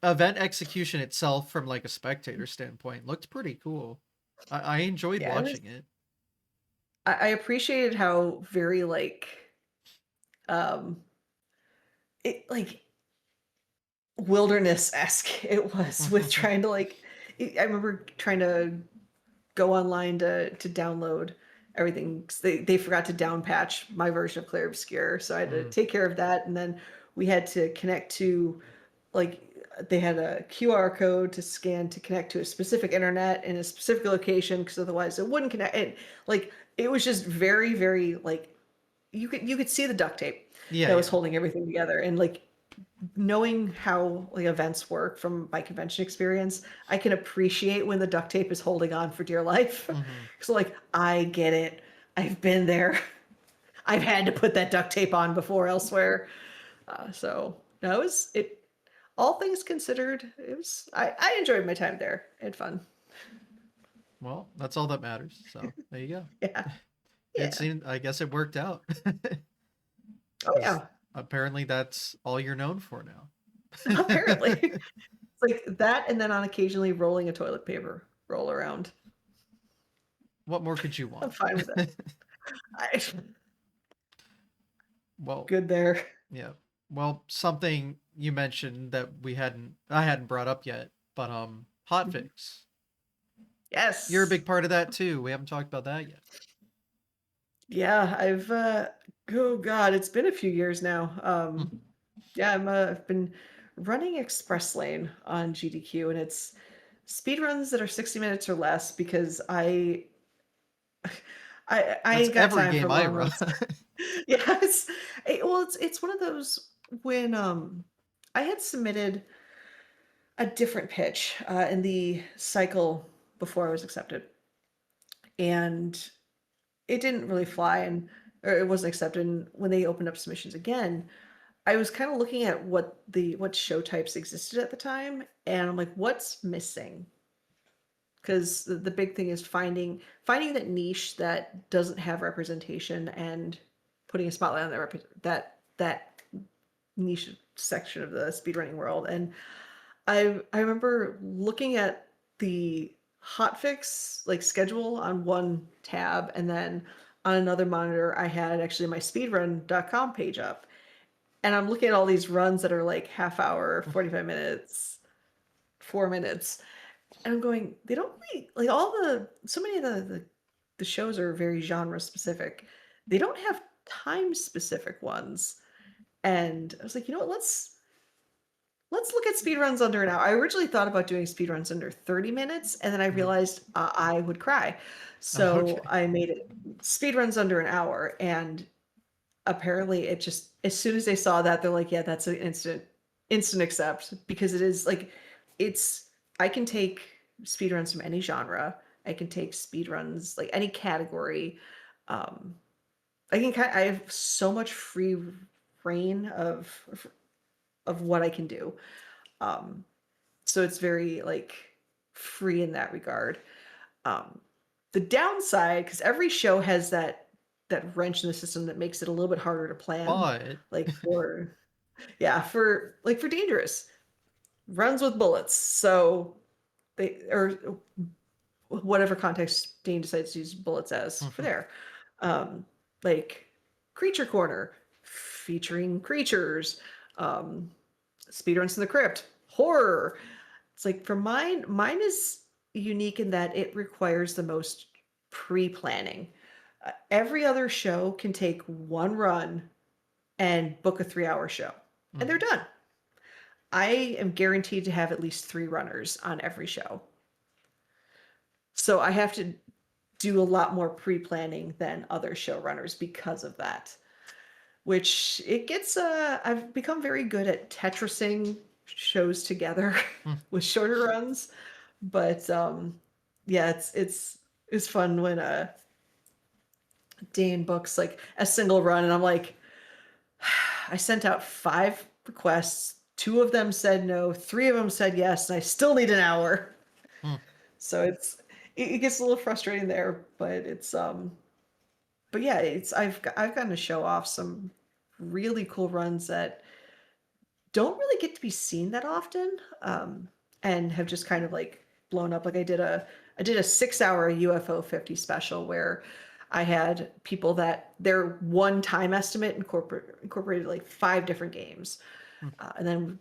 Speaker 2: the
Speaker 1: event execution itself, from like a spectator standpoint, looked pretty cool. I enjoyed
Speaker 2: yeah, it was,
Speaker 1: watching it.
Speaker 2: I appreciated how very like um it like wilderness-esque it was with trying to like I remember trying to go online to download everything 'cause they forgot to down patch my version of Clair Obscure, so I had to
Speaker 1: Mm,
Speaker 2: take care of that, and then we had to connect to like they had a QR code to scan to connect to a specific internet in a specific location because otherwise it wouldn't connect. And like it was just very like you could see the duct tape
Speaker 1: yeah,
Speaker 2: that was
Speaker 1: yeah.
Speaker 2: holding everything together, and like knowing how like events work from my convention experience, I can appreciate when the duct tape is holding on for dear life.
Speaker 1: Hmm.
Speaker 2: So like I get it. I've been there. I've had to put that duct tape on before elsewhere. So no, it was it. All things considered, it was. I enjoyed my time there. I had fun.
Speaker 1: Well, that's all that matters. So there you go.
Speaker 2: Yeah,
Speaker 1: It
Speaker 2: yeah.
Speaker 1: seemed, I guess it worked out.
Speaker 2: Oh
Speaker 1: Because
Speaker 2: yeah.
Speaker 1: apparently that's all you're known for now.
Speaker 2: Apparently, it's like that, and then on occasionally rolling a toilet paper roll around.
Speaker 1: What more could you
Speaker 2: I'm
Speaker 1: want?
Speaker 2: fine with it. I
Speaker 1: Well,
Speaker 2: good there.
Speaker 1: yeah. Well, something you mentioned that I hadn't brought up yet, but hotfix. You're a
Speaker 2: Yes.
Speaker 1: big part of that too. We haven't talked about that yet.
Speaker 2: Yeah, I've oh god, it's been a few years now. Yeah, I've been running Express Lane on GDQ, and it's speed runs that are 60 minutes or less because I
Speaker 1: That's
Speaker 2: ain't got
Speaker 1: every
Speaker 2: time for
Speaker 1: game I
Speaker 2: long
Speaker 1: run.
Speaker 2: runs. Yeah, well, it's one of those when I had submitted a different pitch in the cycle before I was accepted, and it didn't really fly, and or it wasn't accepted. And when they opened up submissions again, I was kind of looking at what show types existed at the time, and I'm like, what's missing? Because the big thing is finding that niche that doesn't have representation and putting a spotlight on that niche section of the speedrunning world. And I remember looking at the hotfix like schedule on one tab, and then on another monitor I had actually my speedrun.com page up, And I'm looking at all these runs that are like half hour, 45 minutes, 4 minutes. And I'm going, they don't really like so many of the shows are very genre specific. They don't have time specific ones. And I was like, you know what, let's look at speedruns under an hour. I originally thought about doing speedruns under 30 minutes, and then I
Speaker 1: Mhm.
Speaker 2: realized I would cry.
Speaker 1: Okay.
Speaker 2: So I made it speedruns under an hour, and apparently it just as soon as they saw that, they're like, yeah, that's an instant accept because it is like it's I can take speedruns from any genre. I can take speedruns like any category. Um, I have so much free reign of what I can do. Um, so it's very like free in that regard. Um, the downside, because every show has that wrench in the system that makes it a little bit harder to plan.
Speaker 1: But
Speaker 2: Like for yeah, for dangerous runs with bullets. So they or whatever context Dane decides to use bullets as for
Speaker 1: mhm.
Speaker 2: there. Um, like Creature Corner featuring creatures, um, Speedruns in the Crypt, horror. It's like for mine is unique in that it requires the most pre-planning. Every other show can take one run and book a 3-hour show, and they're
Speaker 1: Mhm.
Speaker 2: done. I am guaranteed to have at least 3 runners on every show. So I have to do a lot more pre-planning than other showrunners because of that. Which it gets I've become very good at Tetrising shows together
Speaker 1: Mm.
Speaker 2: with shorter runs. But yeah, it's fun when Dane books like a single run and I'm like, I sent out 5 requests. 2 of them said no, 3 of them said yes, and I still need an hour.
Speaker 1: Mm.
Speaker 2: So it gets a little frustrating there, but yeah, I've gotten to show off some really cool runs that don't really get to be seen that often, and have just kind of like blown up. Like I did a 6-hour UFO 50 special where I had people that their one time estimate incorporated like 5 different games,
Speaker 1: Mm.
Speaker 2: and then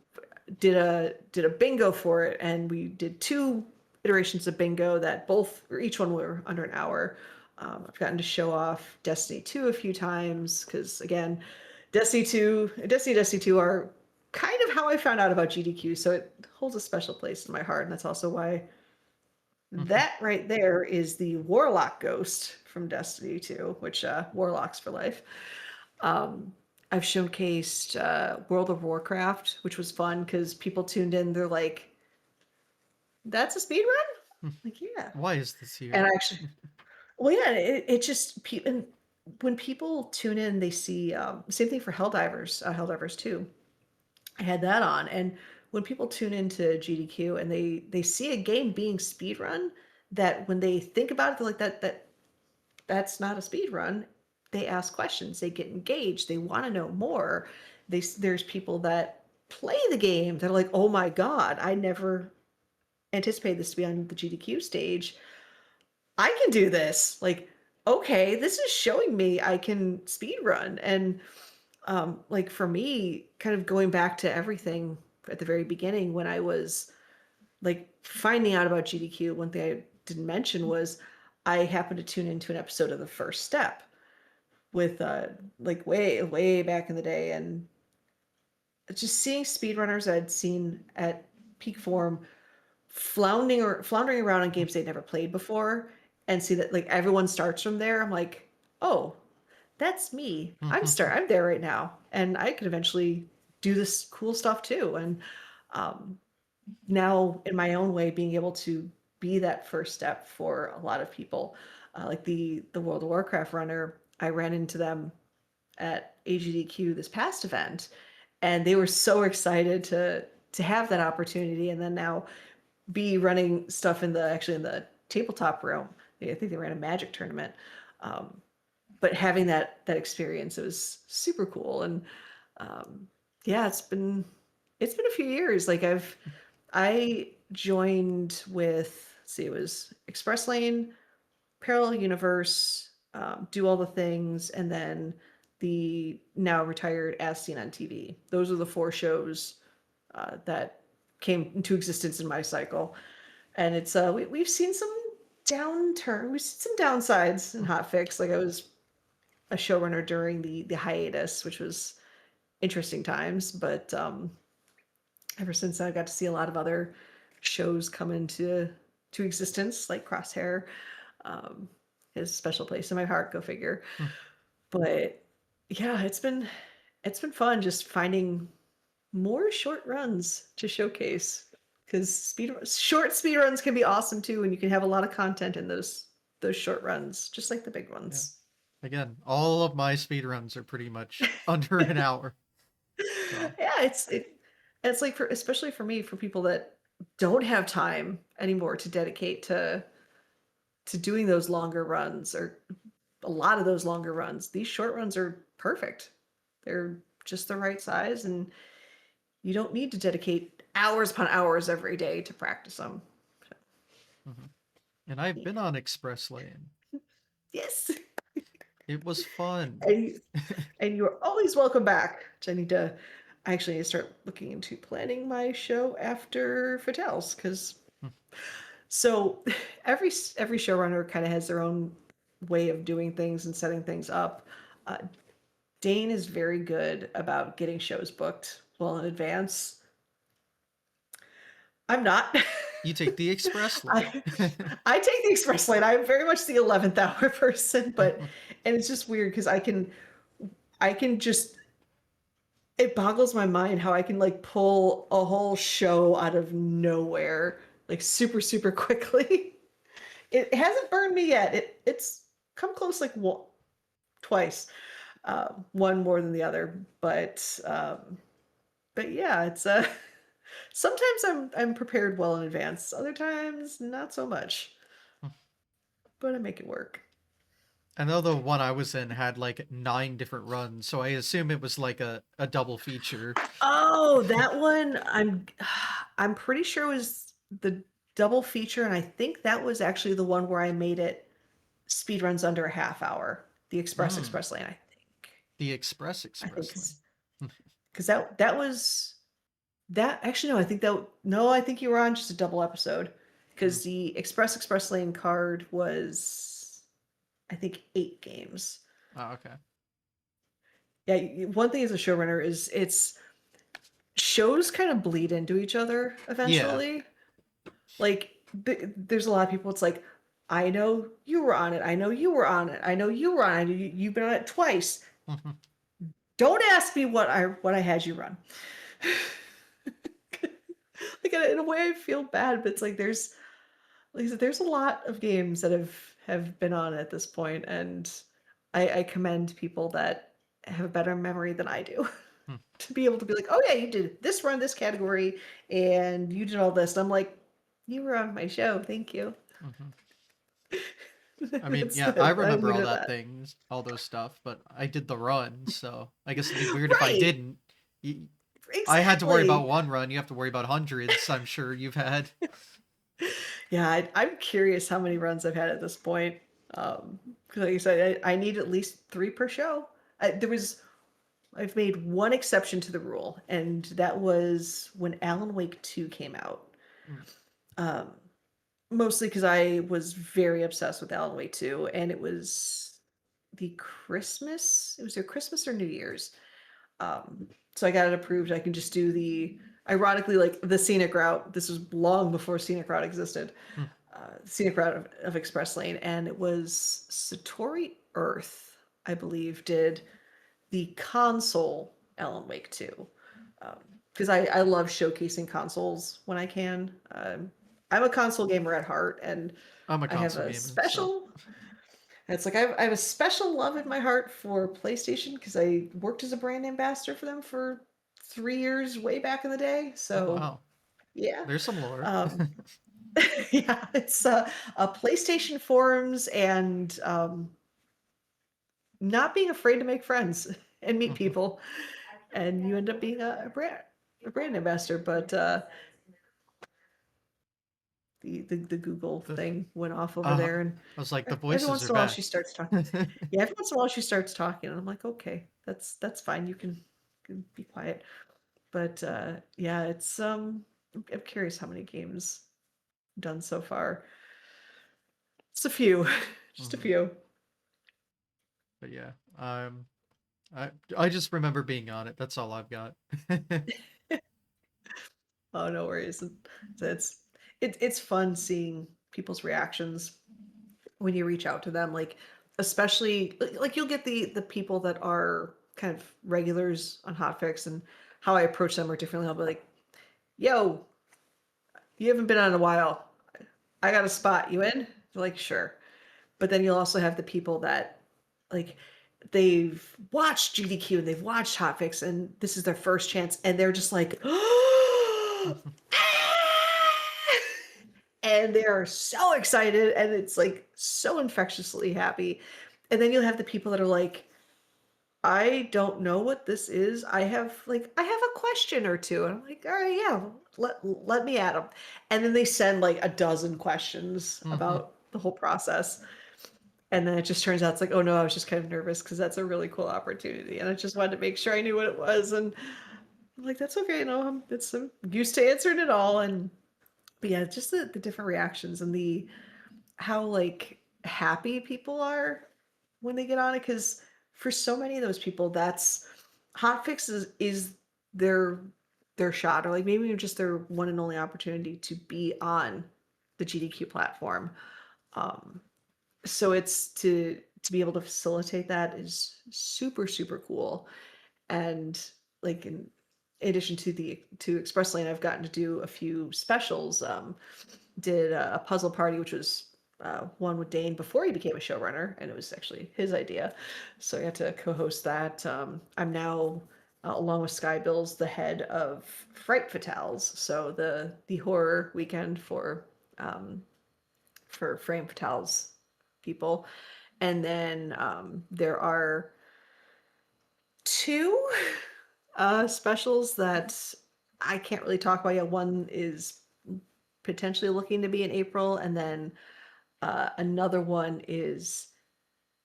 Speaker 2: did a bingo for it, and we did 2 iterations of bingo that both or each one were under an hour. I've gotten to show off Destiny 2 a few times because again, Destiny 2 are kind of how I found out about GDQ, so it holds a special place in my heart, and that's also why
Speaker 1: Mhm.
Speaker 2: that right there is the Warlock Ghost from Destiny 2, which Warlocks for life. Um, I've showcased World of Warcraft, which was fun because people tuned in. They're like, "That's a speed run?"
Speaker 1: Mm.
Speaker 2: Like, yeah.
Speaker 1: Why is this
Speaker 2: And
Speaker 1: here?
Speaker 2: I actually, well, yeah, it just and when people tune in, they see same thing for Helldivers 2. I had that on, and when people tune into GDQ and they see a game being speedrun, that when they think about it, they're like that's not a speed run. They ask questions, they get engaged, they want to know more. There's people that play the game that are like, oh my god, I never anticipated this to be on the GDQ stage. I can do this. Like, okay, this is showing me I can speed run. And like for me, kind of going back to everything at the very beginning when I was like finding out about GDQ, one thing I didn't mention was I happened to tune into an episode of The First Step with like way back in the day, and just seeing speedrunners I'd seen at peak form floundering around in
Speaker 1: Mm.
Speaker 2: games they'd never played before, and see that like everyone starts from there. I'm like, oh, that's me.
Speaker 1: Mhm.
Speaker 2: I'm there right now, and I could eventually do this cool stuff too. And um, now in my own way being able to be that first step for a lot of people, like the World of Warcraft runner, I ran into them at AGDQ this past event, and they were so excited to have that opportunity, and then now be running stuff in the tabletop room. I think they ran a Magic tournament, um, but having that experience, it was super cool. And um, yeah, it's been a few years. Like I joined with, let's see, it was Express Lane, Parallel Universe, Do All the Things, and then the now retired As Seen on TV. Those are the 4 shows that came into existence in my cycle. And it's we've seen some we've seen some downsides in hotfix. Like I was a showrunner during the hiatus, which was interesting times, but ever since I got to see a lot of other shows come into existence, like Crosshair, his special place in my heart, go figure. But yeah, it's been fun just finding more short runs to showcase, because short speed runs can be awesome too, and you can have a lot of content in those short runs, just like the big
Speaker 1: Yeah.
Speaker 2: ones.
Speaker 1: Again, all of my speedruns are pretty much under an hour. So,
Speaker 2: Yeah, it's like, for especially for me, for people that don't have time anymore to dedicate to doing those longer runs, or a lot of those longer runs, these short runs are perfect. They're just the right size, and you don't need to dedicate hours upon hours every day to practice them.
Speaker 1: mhm. And I've been on Express Lane.
Speaker 2: Yes.
Speaker 1: It was fun.
Speaker 2: and and you're always welcome back. Which I actually need to start looking into planning my show after Fatales, because so every showrunner kind of has their own way of doing things and setting things up. Uh, Dane is very good about getting shows booked well in advance. I'm not.
Speaker 1: You take the Express Lane.
Speaker 2: I I take the express lane. I'm very much the 11th hour person, but and it's just weird because I can just, it boggles my mind how I can like pull a whole show out of nowhere, like super quickly. It hasn't burned me yet. It's come close like twice, one more than the other, but yeah, it's sometimes I'm prepared well in advance. Other times not so much, but I make it work.
Speaker 1: I know the one I was in had like 9 different runs, so I assume it was like a double feature.
Speaker 2: Oh, that one, I'm pretty sure was the double feature, and I think that was actually the one where I made it speed runs under a half hour. The
Speaker 1: Mm,
Speaker 2: Express Lane,
Speaker 1: the Express
Speaker 2: I think,
Speaker 1: Express Lane.
Speaker 2: because that was that actually, no, I think that, no, I think you were on just a double episode,
Speaker 1: Mm.
Speaker 2: because the Express Lane card was, I think, 8 games.
Speaker 1: Oh, okay.
Speaker 2: Yeah, one thing as a showrunner is it's shows kind of bleed into each other
Speaker 1: Yeah.
Speaker 2: eventually. Like there's a lot of people, it's like, I know you were on it, I know you were on it, I know you were on it, you've been on it twice. Don't ask me what I had you run. Like, in a way I feel bad, but it's like there's, like I said, there's a lot of games that have been on at this point, and I commend people that have a better memory than I do. To be able to be like, oh yeah, you did this run, this category, and you did all this. And I'm like, you were on my show, thank you.
Speaker 1: I mean,
Speaker 2: That's
Speaker 1: yeah, I
Speaker 2: I
Speaker 1: remember
Speaker 2: leave it
Speaker 1: all
Speaker 2: at
Speaker 1: that
Speaker 2: that.
Speaker 1: things, all those stuff, but I did the run, so I guess it'd be weird if I
Speaker 2: Right,
Speaker 1: didn't. Y- I had to worry about
Speaker 2: exactly.
Speaker 1: one run. You have to worry about hundreds, I'm sure you've had.
Speaker 2: Yeah, I'm curious how many runs I've had at this point. 'Cause like you said, I need at least 3 per show. I've made one exception to the rule, and that was when Alan Wake 2 came out.
Speaker 1: Mm.
Speaker 2: Um, Mostly because I was very obsessed with Alan Wake 2, and it was their Christmas or New Year's. So I got it approved. I can just do ironically, like the scenic route. This was long before scenic route existed.
Speaker 1: Mm.
Speaker 2: Scenic route of Express Lane, and it was Satori Earth, I believe, did the console Alan Wake 2. Because I love showcasing consoles when I can. I'm a console gamer at heart, and
Speaker 1: I'm a
Speaker 2: I have
Speaker 1: console
Speaker 2: a
Speaker 1: gamer, so.
Speaker 2: special. It's like I have a special love in my heart for PlayStation, because I worked as a brand ambassador for them for 3 years way back in the day.
Speaker 1: Oh,
Speaker 2: So
Speaker 1: wow.
Speaker 2: yeah,
Speaker 1: There's some lore.
Speaker 2: um, yeah, it's a PlayStation forums, and not being afraid to make friends and meet people, and you end up being a brand ambassador. But the Google
Speaker 1: The,
Speaker 2: thing went off over
Speaker 1: uh-huh.
Speaker 2: there, and
Speaker 1: I was like, the
Speaker 2: every
Speaker 1: voices
Speaker 2: once
Speaker 1: are
Speaker 2: in a while she
Speaker 1: back.
Speaker 2: starts talking. Yeah, every once in a while she starts talking, and I'm like, okay, that's fine. You can be quiet. But yeah, I'm curious how many games done so far. Just a few, just a
Speaker 1: Hmm.
Speaker 2: few.
Speaker 1: But yeah, I just remember being on it. That's all I've got.
Speaker 2: Oh, no worries. It's it's fun seeing people's reactions when you reach out to them, like especially like you'll get the people that are kind of regulars on Hotfix, and how I approach them are differently. I'll be like, "Yo, you haven't been on in a while. I got a spot. You in?" They're like, "Sure." But then you'll also have the people that like they've watched GDQ and they've watched Hotfix and this is their first chance and they're just like, and they're so excited and it's like so infectiously happy. And then you'll have the people that are like, I don't know what this is. I have a question or two. And I'm like, all right, yeah, let me at them. And then they send like a dozen questions
Speaker 1: Hmm.
Speaker 2: about the whole process. And then it just turns out it's like, oh no, I was just kind of nervous because that's a really cool opportunity. And I just wanted to make sure I knew what it was. And I'm like, that's okay, I'm used to answering it all. And but yeah, just the different reactions and the how like happy people are when they get on it. Because for so many of those people, that's hotfix is their their shot, or like maybe even just their one and only opportunity to be on the GDQ platform. Um, so it's to be able to facilitate that is super super cool. And like in addition to the to express lane, I've gotten to do a few specials. Did a puzzle party, which was one with Dane before he became a showrunner, and it was actually his idea. So I got to co-host that. I'm now, along with Sky Bills, the head of Fright Fatales, so the horror weekend for Frame Fatales people. And then there are two specials that I can't really talk about yet. One is potentially looking to be in April, and then another one is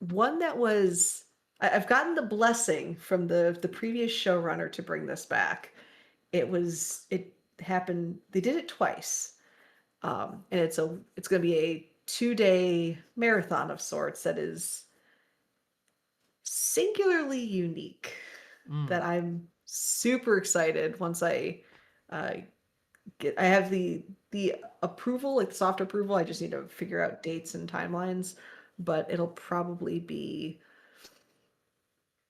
Speaker 2: one that was I've gotten the blessing from the previous showrunner to bring this back. It happened. They did it twice, and it's going to be a 2-day marathon of sorts that is singularly unique.
Speaker 1: Mm.
Speaker 2: That I'm super excited once uh, I have the approval, like the soft approval. I just need to figure out dates and timelines, but it'll probably be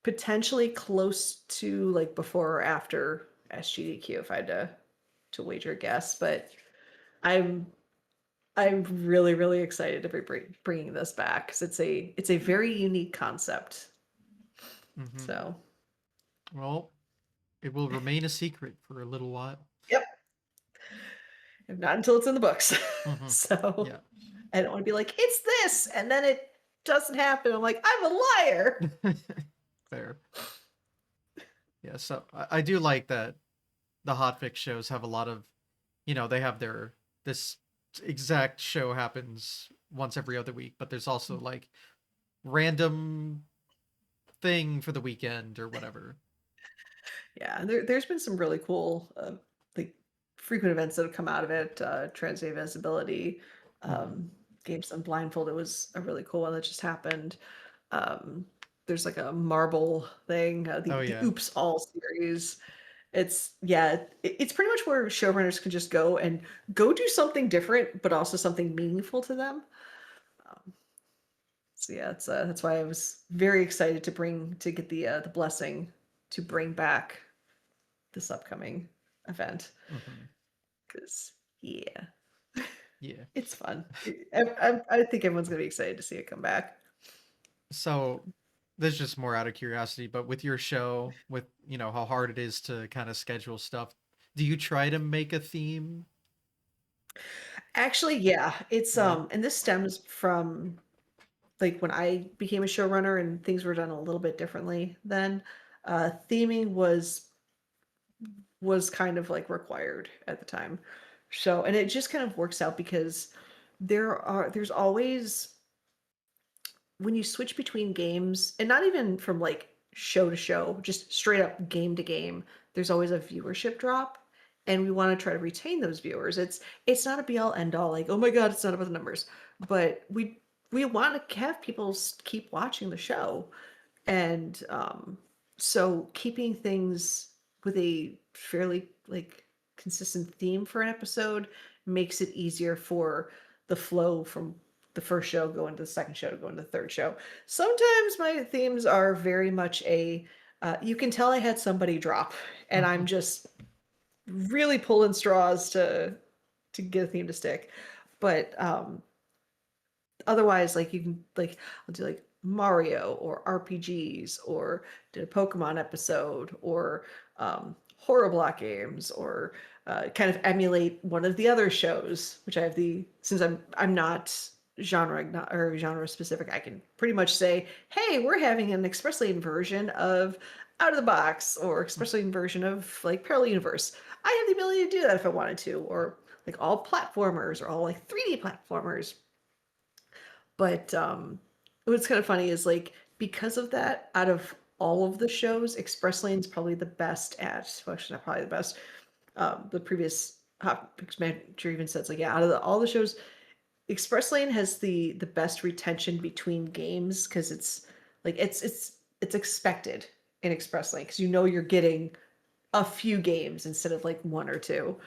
Speaker 2: potentially close to like before or after SGDQ if I had to wager a guess. But I'm I'm really really excited to be bringing this back because it's a very unique concept.
Speaker 1: Hmm.
Speaker 2: So
Speaker 1: Well, it will remain a secret for a little while.
Speaker 2: yep, not until it's in the books.
Speaker 1: Hmm.
Speaker 2: So
Speaker 1: Yeah.
Speaker 2: I don't want to be like it's this and then it doesn't happen. I'm like I'm a liar.
Speaker 1: Fair. Yeah, so I do like that the hotfix shows have a lot of, they have their this exact show happens once every other week, but there's also like random thing for the weekend or whatever.
Speaker 2: Yeah, there's been some really cool like frequent events that have come out of it. Transday visibility,
Speaker 1: Hmm.
Speaker 2: games on blindfold. It was a really cool one that just happened. Um, there's like a marble thing,
Speaker 1: Oh
Speaker 2: the
Speaker 1: yeah.
Speaker 2: Oops All series. It's yeah, it's pretty much where showrunners can just go and go do something different, but also something meaningful to them. Um, so yeah, it's that's why I was very excited to get the blessing to bring back this upcoming event
Speaker 1: Hmm.
Speaker 2: because yeah,
Speaker 1: Yeah.
Speaker 2: it's fun. I think everyone's gonna be excited to see it come back.
Speaker 1: So this is just more out of curiosity, but with your show, with how hard it is to kind of schedule stuff, do you try to make a theme?
Speaker 2: Actually, yeah, it's
Speaker 1: Yeah.
Speaker 2: and this stems from like when I became a showrunner and things were done a little bit differently then. Theming was kind of like required at the time. So, and it just kind of works out because there's always, when you switch between games, and not even from like show to show, just straight up game to game, there's always a viewership drop. And we want to try to retain those viewers. It's not a be all end all, like, oh my God, it's not about the numbers. But we want to have people keep watching the show. And so keeping things with a fairly like consistent theme for an episode makes it easier for the flow from the first show go into the second show to go into the third show. Sometimes my themes are very much a you can tell I had somebody drop, and I'm just really pulling straws to get a theme to stick. But otherwise, like, you can, like, I'll do like Mario or RPGs, or did a Pokemon episode, or horror block games, or kind of emulate one of the other shows, which I have the, since I'm not genre specific, I can pretty much say, hey, we're having an Express Lane version of Out of the Box, or Express Lane version of like Parallel Universe. I have the ability to do that if I wanted to, or like all platformers, or all like 3D platformers. But what's kind of funny is, like, because of that, out of all of the shows, Express Lane's probably the best at, well, actually not probably the best. The previous Hot Picks manager even says, like, yeah, out of all the shows, Express Lane has the best retention between games, because it's like it's expected in Express Lane, because you know you're getting a few games instead of like one or two.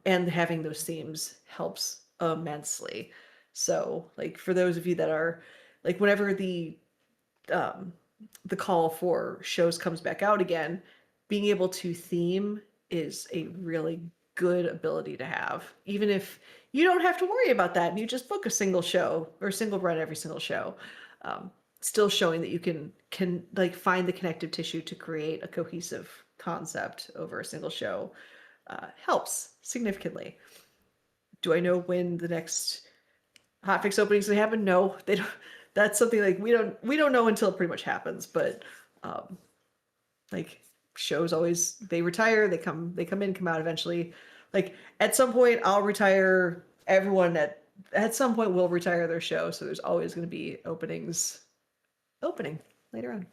Speaker 2: And having those themes helps immensely. So, like, for those of you that are like, whenever um, the call for shows comes back out again, being able to theme is a really good ability to have, even if you don't have to worry about that and you just book a single show or single run every single show. Um, Still showing that you can like find the connective tissue to create a cohesive concept over a single show helps significantly. Do I know when the next hotfix openings going to happen? No, they don't. That's something like we don't know until it pretty much happens. But um, like, shows always, they retire, they come in, come out eventually. Like, at some point I'll retire. Everyone at some point will retire their show, so there's always going to be opening later on.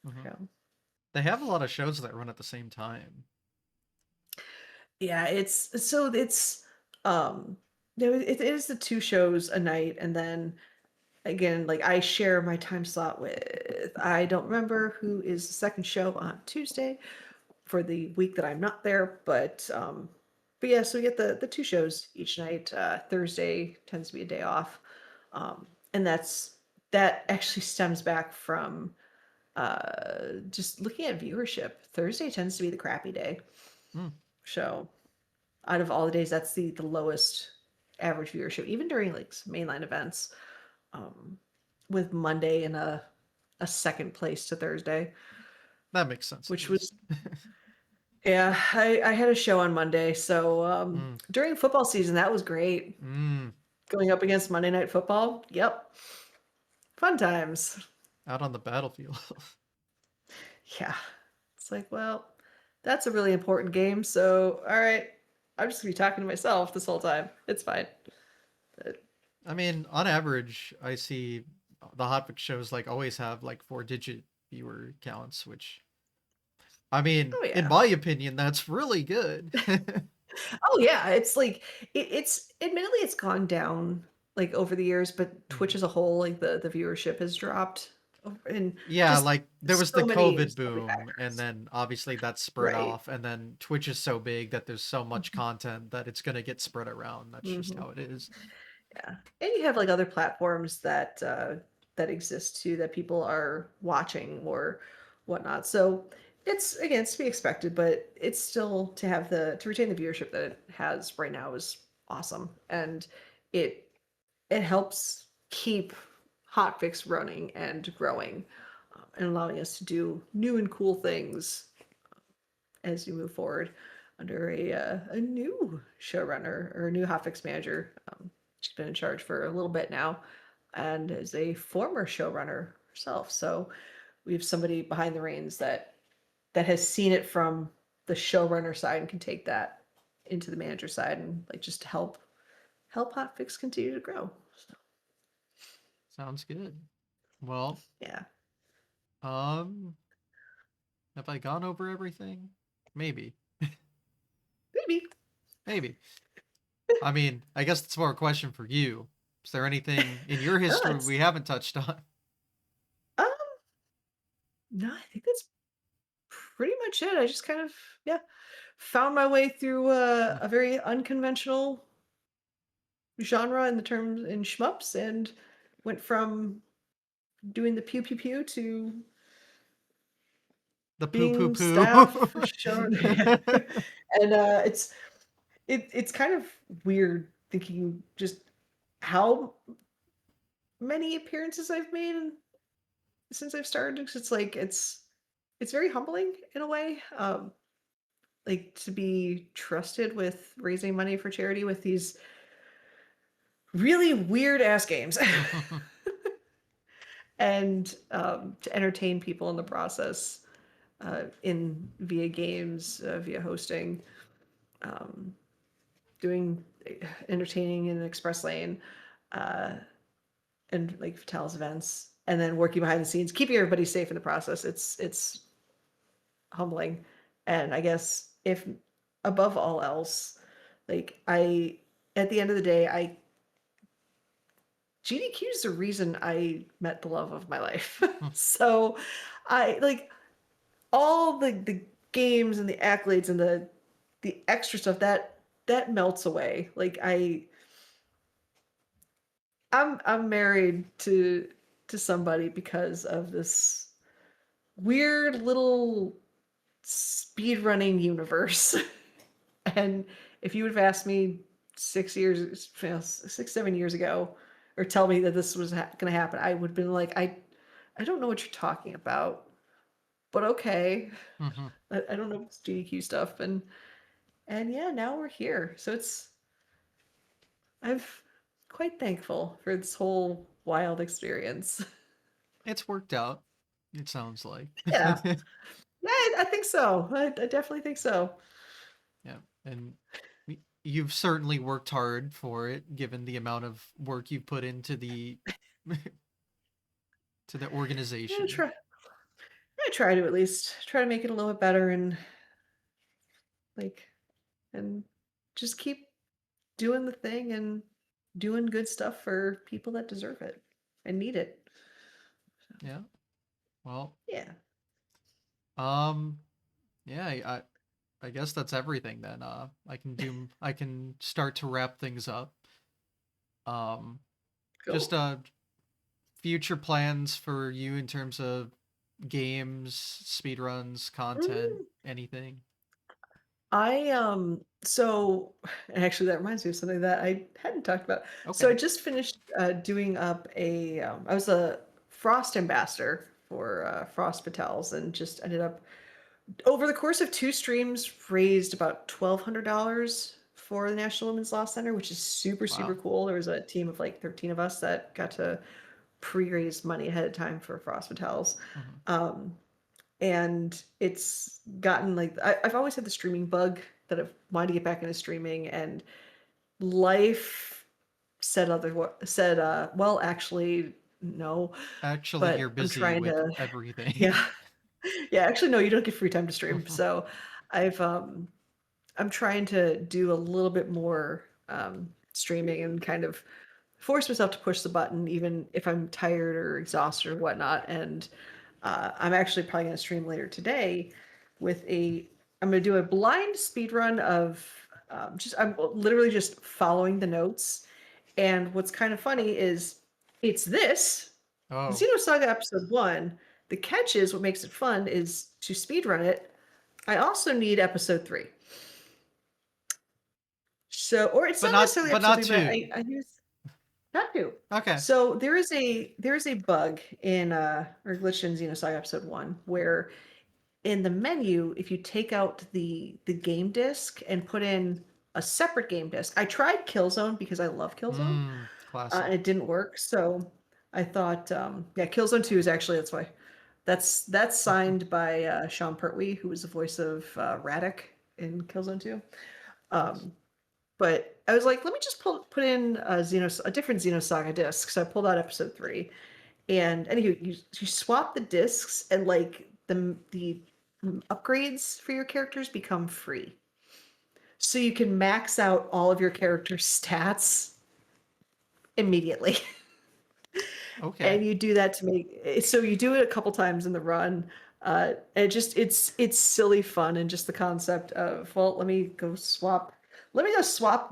Speaker 1: Mhm.
Speaker 2: So,
Speaker 1: They have a lot of shows that run at the same time.
Speaker 2: yeah, it's it is the two shows a night, and then again, like, I share my time slot with, I don't remember who is the second show on Tuesday for the week that I'm not there, but yeah, so we get the two shows each night. Thursday tends to be a day off. And that actually stems back from just looking at viewership. Thursday tends to be the crappy day.
Speaker 1: Mm.
Speaker 2: So out of all the days, that's the lowest average viewership, even during like mainline events. Um, with Monday in a second place to Thursday,
Speaker 1: That makes sense at
Speaker 2: which
Speaker 1: least.
Speaker 2: was, yeah, I had a show on Monday. So
Speaker 1: Mm.
Speaker 2: during football season, that was great.
Speaker 1: Mm.
Speaker 2: Going up against Monday Night Football. Yep. Fun times.
Speaker 1: Out on the battlefield.
Speaker 2: Yeah. It's like, well, that's a really important game. So, all right, I'm just going to be talking to myself this whole time. It's fine. But,
Speaker 1: I mean, on average, I see the hotfix shows like always have like 4-digit viewer counts, which, I mean,
Speaker 2: oh,
Speaker 1: in
Speaker 2: yeah.
Speaker 1: my opinion, that's really good.
Speaker 2: Oh, yeah. It's like, it's admittedly, it's gone down like over the years, but Twitch
Speaker 1: Mhm.
Speaker 2: as a whole, like, the viewership has dropped. And
Speaker 1: Yeah,
Speaker 2: just
Speaker 1: like there was the
Speaker 2: so
Speaker 1: COVID
Speaker 2: many
Speaker 1: boom, and
Speaker 2: factors.
Speaker 1: then obviously that spread
Speaker 2: Right.
Speaker 1: off, and then Twitch is so big that there's so much content that it's gonna get spread around. That's just
Speaker 2: Mm-hmm.
Speaker 1: how it is.
Speaker 2: Yeah. And you have like other platforms that exist too, that people are watching or whatnot. So it's to be expected, but it's still, to retain the viewership that it has right now is awesome. And it it helps keep Hotfix running and growing, and allowing us to do new and cool things as we move forward under a new showrunner, or a new hotfix manager. She's been in charge for a little bit now, and is a former showrunner herself. So we have somebody behind the reins that has seen it from the showrunner side and can take that into the manager side and like just help Hotfix continue to grow. So
Speaker 1: Sounds good. Well,
Speaker 2: yeah,
Speaker 1: um, have I gone over everything? Maybe.
Speaker 2: maybe.
Speaker 1: Maybe. I mean, I guess it's more a question for you. Is there anything in your
Speaker 2: No,
Speaker 1: history
Speaker 2: it's
Speaker 1: we haven't touched on?
Speaker 2: um no, I think that's pretty much it. I just kind of yeah found my way through a very unconventional genre in the terms in shmups and went from doing the pew pew pew to
Speaker 1: The poo poo
Speaker 2: being
Speaker 1: poo.
Speaker 2: staff shown and it's kind of weird thinking just how many appearances I've made since I've started 'cause it's like it's very humbling in a way like to be trusted with raising money for charity with these really weird ass games and to entertain people in the process in via games via hosting um, doing entertaining in an express lane uh, and like Vitalis events and then working behind the scenes keeping everybody safe in the process it's humbling and I guess if above all else like I at the end of the day I GDQ is the reason I met the love of my life. So I like all the games and the accolades and the extra stuff that melts away. Like I'm married to somebody because of this weird little speedrunning universe. And if you would have asked me 6 years, 6, 7 years ago, or tell me that this was going to happen, I would have been like, I don't know what you're talking about, but okay.
Speaker 1: Mhm.
Speaker 2: I don't know GDQ stuff, and yeah, now we're here. So I'm quite thankful for this whole wild experience.
Speaker 1: It's worked out. It sounds like.
Speaker 2: Yeah, yeah, I think so. I definitely think so.
Speaker 1: Yeah, and you've certainly worked hard for it, given the amount of work you've put into the to the
Speaker 2: I
Speaker 1: organization.
Speaker 2: try. I try to at least try to make it a little bit better like and just keep doing the thing and doing good stuff for people that deserve it and need it. So,
Speaker 1: Yeah. Well,
Speaker 2: yeah.
Speaker 1: um, yeah, I guess that's everything then. I can start to wrap things up. Um, just
Speaker 2: Cool.
Speaker 1: future plans for you in terms of games, speedruns, content,
Speaker 2: Mm,
Speaker 1: anything.
Speaker 2: so and actually that reminds me of something that I hadn't talked about. So I
Speaker 1: Okay.
Speaker 2: just finished doing up a I was a Frost ambassador for Frost Patels and just ended up over the course of two streams raised about $1,200 for the National Women's Law Center, which is super super
Speaker 1: Wow.
Speaker 2: cool. There was a team of like 13 of us that got to pre-raise money ahead of time for Frost Hotels.
Speaker 1: Mhm.
Speaker 2: Um, and it's gotten like I've always had the streaming bug that I've wanted to get back into streaming, and life said well actually no,
Speaker 1: Actually, you're
Speaker 2: but I'm
Speaker 1: busy
Speaker 2: trying
Speaker 1: with
Speaker 2: to
Speaker 1: everything.
Speaker 2: yeah yeah actually no you don't get free time to stream so I've I'm trying to do a little bit more streaming and kind of force myself to push the button even if I'm tired or exhausted or whatnot. And I'm actually probably going to stream later today with I'm going to do a blind speed run of I'm literally just following the notes. And what's kind of funny is it's this
Speaker 1: Oh,
Speaker 2: Xenosaga episode 1. The catch is what makes it fun is to speed run it. I also need episode 3. So, or it's not necessarily
Speaker 1: but
Speaker 2: episode
Speaker 1: not
Speaker 2: 3, but
Speaker 1: two.
Speaker 2: I use not to.
Speaker 1: Okay.
Speaker 2: So there is a bug in or glitch in Xenosaga episode 1 where in the menu, if you take out the game disc and put in a separate game disc, I tried Killzone because I love Killzone, and
Speaker 1: Classic.
Speaker 2: it didn't work. So I thought, yeah, Killzone 2 is actually that's why that's signed by Sean Pertwee, who was the voice of Radek in Killzone 2. Um, but I was like, let me just put in a different Xenosaga disc. So I pulled out episode 3, and you swap the discs, and like the upgrades for your characters become free. So you can max out all of your character's stats immediately.
Speaker 1: Okay.
Speaker 2: And you do that to make so you do it a couple times in the run. It's silly fun, and just the concept of, well, let me go swap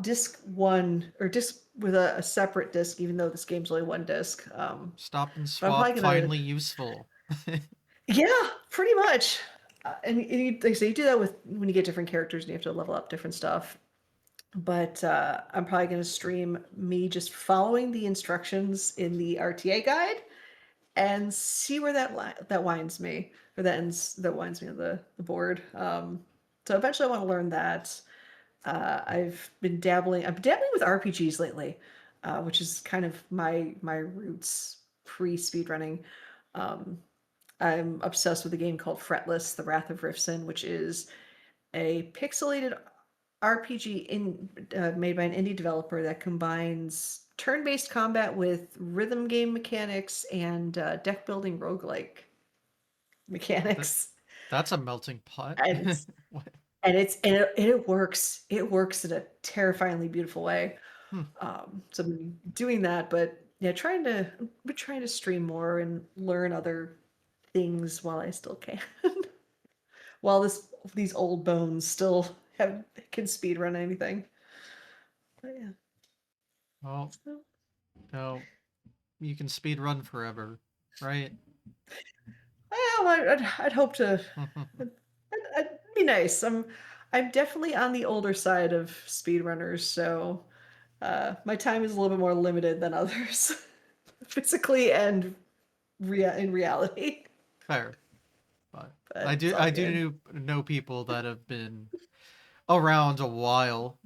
Speaker 2: disc 1 or disc with a separate disc, even though this game's only 1 disc.
Speaker 1: Stop and
Speaker 2: But I'm probably
Speaker 1: swap,
Speaker 2: gonna,
Speaker 1: finally useful.
Speaker 2: yeah, pretty much. And you, like I say, you do that with when you get different characters and you have to level up different stuff. But I'm probably going to stream me just following the instructions in the RTA guide and see where that winds me, or that winds me on the board. So eventually I want to learn that. I'm dabbling with RPGs lately, which is kind of my roots pre speedrunning. Um, I'm obsessed with a game called Fretless: The Wrath of Rifson, which is a pixelated RPG made by an indie developer that combines turn-based combat with rhythm game mechanics and deck building roguelike
Speaker 1: That
Speaker 2: mechanics.
Speaker 1: that's a melting pot.
Speaker 2: And it's
Speaker 1: What?
Speaker 2: it works. It works in a terrifyingly beautiful way.
Speaker 1: Hmm.
Speaker 2: So I'm doing that, but yeah, trying to stream more and learn other things while I still can. While these old bones still can speed run anything. But yeah.
Speaker 1: Well,
Speaker 2: So,
Speaker 1: no, you can speed run forever, right?
Speaker 2: well, I'd hope to. It'd be nice. I'm definitely on the older side of speedrunners, so my time is a little bit more limited than others, physically and in reality.
Speaker 1: Fair. But
Speaker 2: But it's all
Speaker 1: I do
Speaker 2: good.
Speaker 1: know people that have been around a while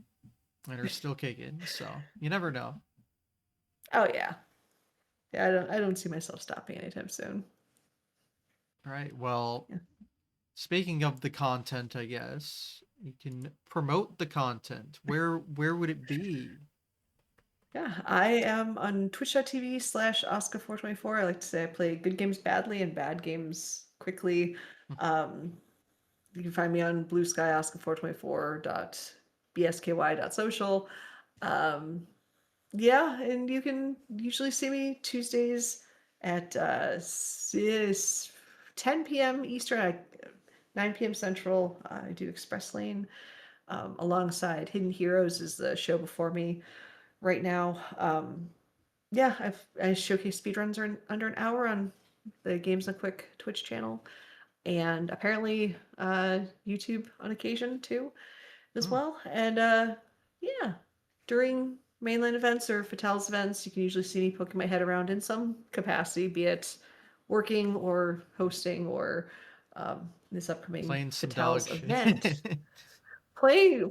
Speaker 1: and are still kicking, so you never know.
Speaker 2: Oh yeah, yeah. I don't see myself stopping anytime soon.
Speaker 1: All right. Well,
Speaker 2: Yeah.
Speaker 1: speaking of the content, I guess you can promote the content. Where would it be?
Speaker 2: Yeah, I am on twitch.tv/Asuka424. I like to say I play good games badly and bad games quickly. Um, you can find me on Blue Sky Asuka424.bsky.social. Um, yeah, and you can usually see me Tuesdays at 10 p.m. Eastern, 9 p.m. Central. I do Express Lane alongside Hidden Heroes is the show before me right now. Yeah, I showcase speedruns are in under an hour on the Games and Quick Twitch channel, and apparently YouTube on occasion too, as
Speaker 1: Hmm.
Speaker 2: well. And yeah, during mainline events or Fatales events, you can usually see me poking my head around in some capacity, be it working or hosting or this upcoming
Speaker 1: Playing some dog
Speaker 2: Fatales
Speaker 1: shit.
Speaker 2: event.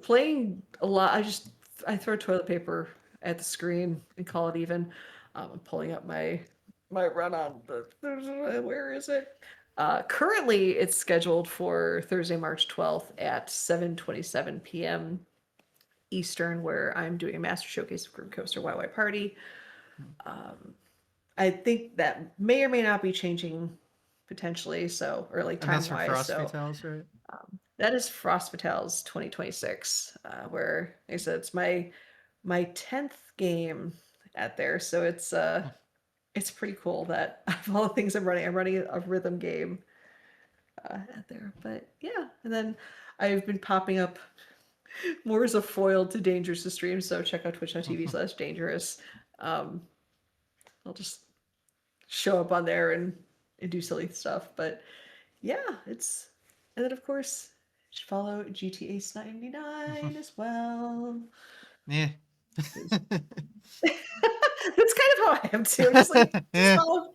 Speaker 2: Playing a lot. I throw toilet paper at the screen and call it even. I'm pulling up my run on the where is it? Currently, it's scheduled for Thursday, March 12th at 7:27 p.m. Eastern, where I'm doing a master showcase of Group Coaster YY Party. Um, I think that may or may not be changing potentially, so or like
Speaker 1: And that's
Speaker 2: time
Speaker 1: for
Speaker 2: wise.
Speaker 1: Frost
Speaker 2: So
Speaker 1: Fatales, right?
Speaker 2: that is Frost Fatales 2026, where like I said it's my 10th game at there, so it's pretty cool that of all the things I'm running a rhythm game at there. But yeah, and then I've been popping up more as a foil to Dangerous to stream, so check out twitch.tv/dangerous. Um, I'll just show up on there and do silly stuff. But yeah, it's and then of course you should follow GTA 99 as well.
Speaker 1: Yeah.
Speaker 2: That's kind of how I am too. I'm just like just
Speaker 1: Yeah.
Speaker 2: follow.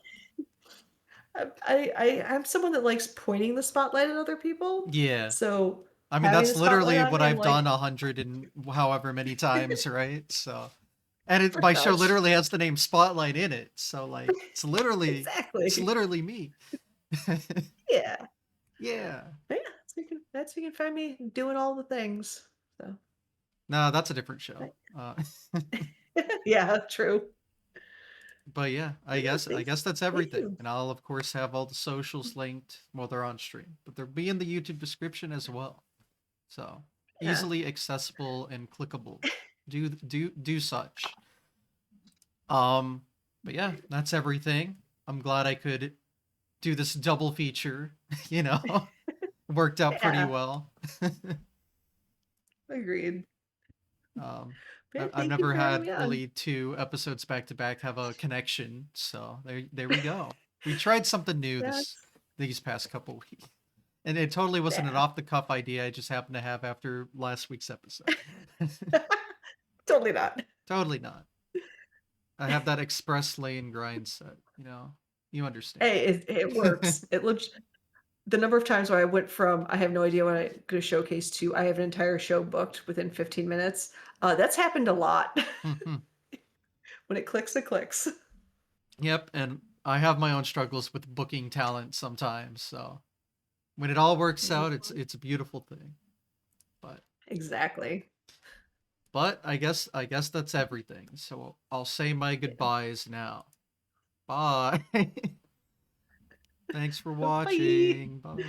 Speaker 2: I'm someone that likes pointing the spotlight at other people.
Speaker 1: Yeah.
Speaker 2: So
Speaker 1: I mean,
Speaker 2: having the
Speaker 1: that's
Speaker 2: spotlight
Speaker 1: literally
Speaker 2: on
Speaker 1: what
Speaker 2: me, I'm
Speaker 1: I've
Speaker 2: like,
Speaker 1: done 100 and however many times, right? So, and
Speaker 2: pretty
Speaker 1: my show
Speaker 2: much.
Speaker 1: literally has the name Spotlight in it. So, like, it's
Speaker 2: Exactly.
Speaker 1: literally me.
Speaker 2: Yeah.
Speaker 1: Yeah.
Speaker 2: But yeah, that's where you can find me doing all the things. So
Speaker 1: No, that's a different show.
Speaker 2: Yeah, true.
Speaker 1: But yeah,
Speaker 2: But no,
Speaker 1: I guess that's
Speaker 2: thank
Speaker 1: everything.
Speaker 2: you.
Speaker 1: And I'll of course have all the socials linked while they're on stream, but they'll be in the YouTube description as well. So
Speaker 2: Yeah.
Speaker 1: easily accessible and clickable. Do such. But yeah, that's everything. I'm glad I could do this double feature, you know. Worked out pretty
Speaker 2: Yeah,
Speaker 1: well.
Speaker 2: agreed.
Speaker 1: um
Speaker 2: But yeah,
Speaker 1: I've
Speaker 2: thank you
Speaker 1: never
Speaker 2: for having
Speaker 1: had
Speaker 2: me on.
Speaker 1: really two episodes back to back have a connection, so there we go. We tried something new
Speaker 2: That's
Speaker 1: these past couple weeks. And it totally wasn't an
Speaker 2: yeah.
Speaker 1: off the cuff idea I just happened to have after last week's episode.
Speaker 2: Totally not.
Speaker 1: Totally not. I have that express lane grind set, you know. You understand.
Speaker 2: Hey, it works. It looks the number of times where I went from I have no idea what I'm going to showcase to I have an entire show booked within 15 minutes. That's happened a lot.
Speaker 1: Mhm.
Speaker 2: When it clicks, it clicks.
Speaker 1: Yep, and I have my own struggles with booking talent sometimes, so when it all works out,
Speaker 2: Mhm.
Speaker 1: it's a beautiful thing. But
Speaker 2: Exactly.
Speaker 1: I guess that's everything. So I'll say my
Speaker 2: Yeah.
Speaker 1: goodbyes now. Bye. Thanks for
Speaker 2: Bye.
Speaker 1: watching. Bye.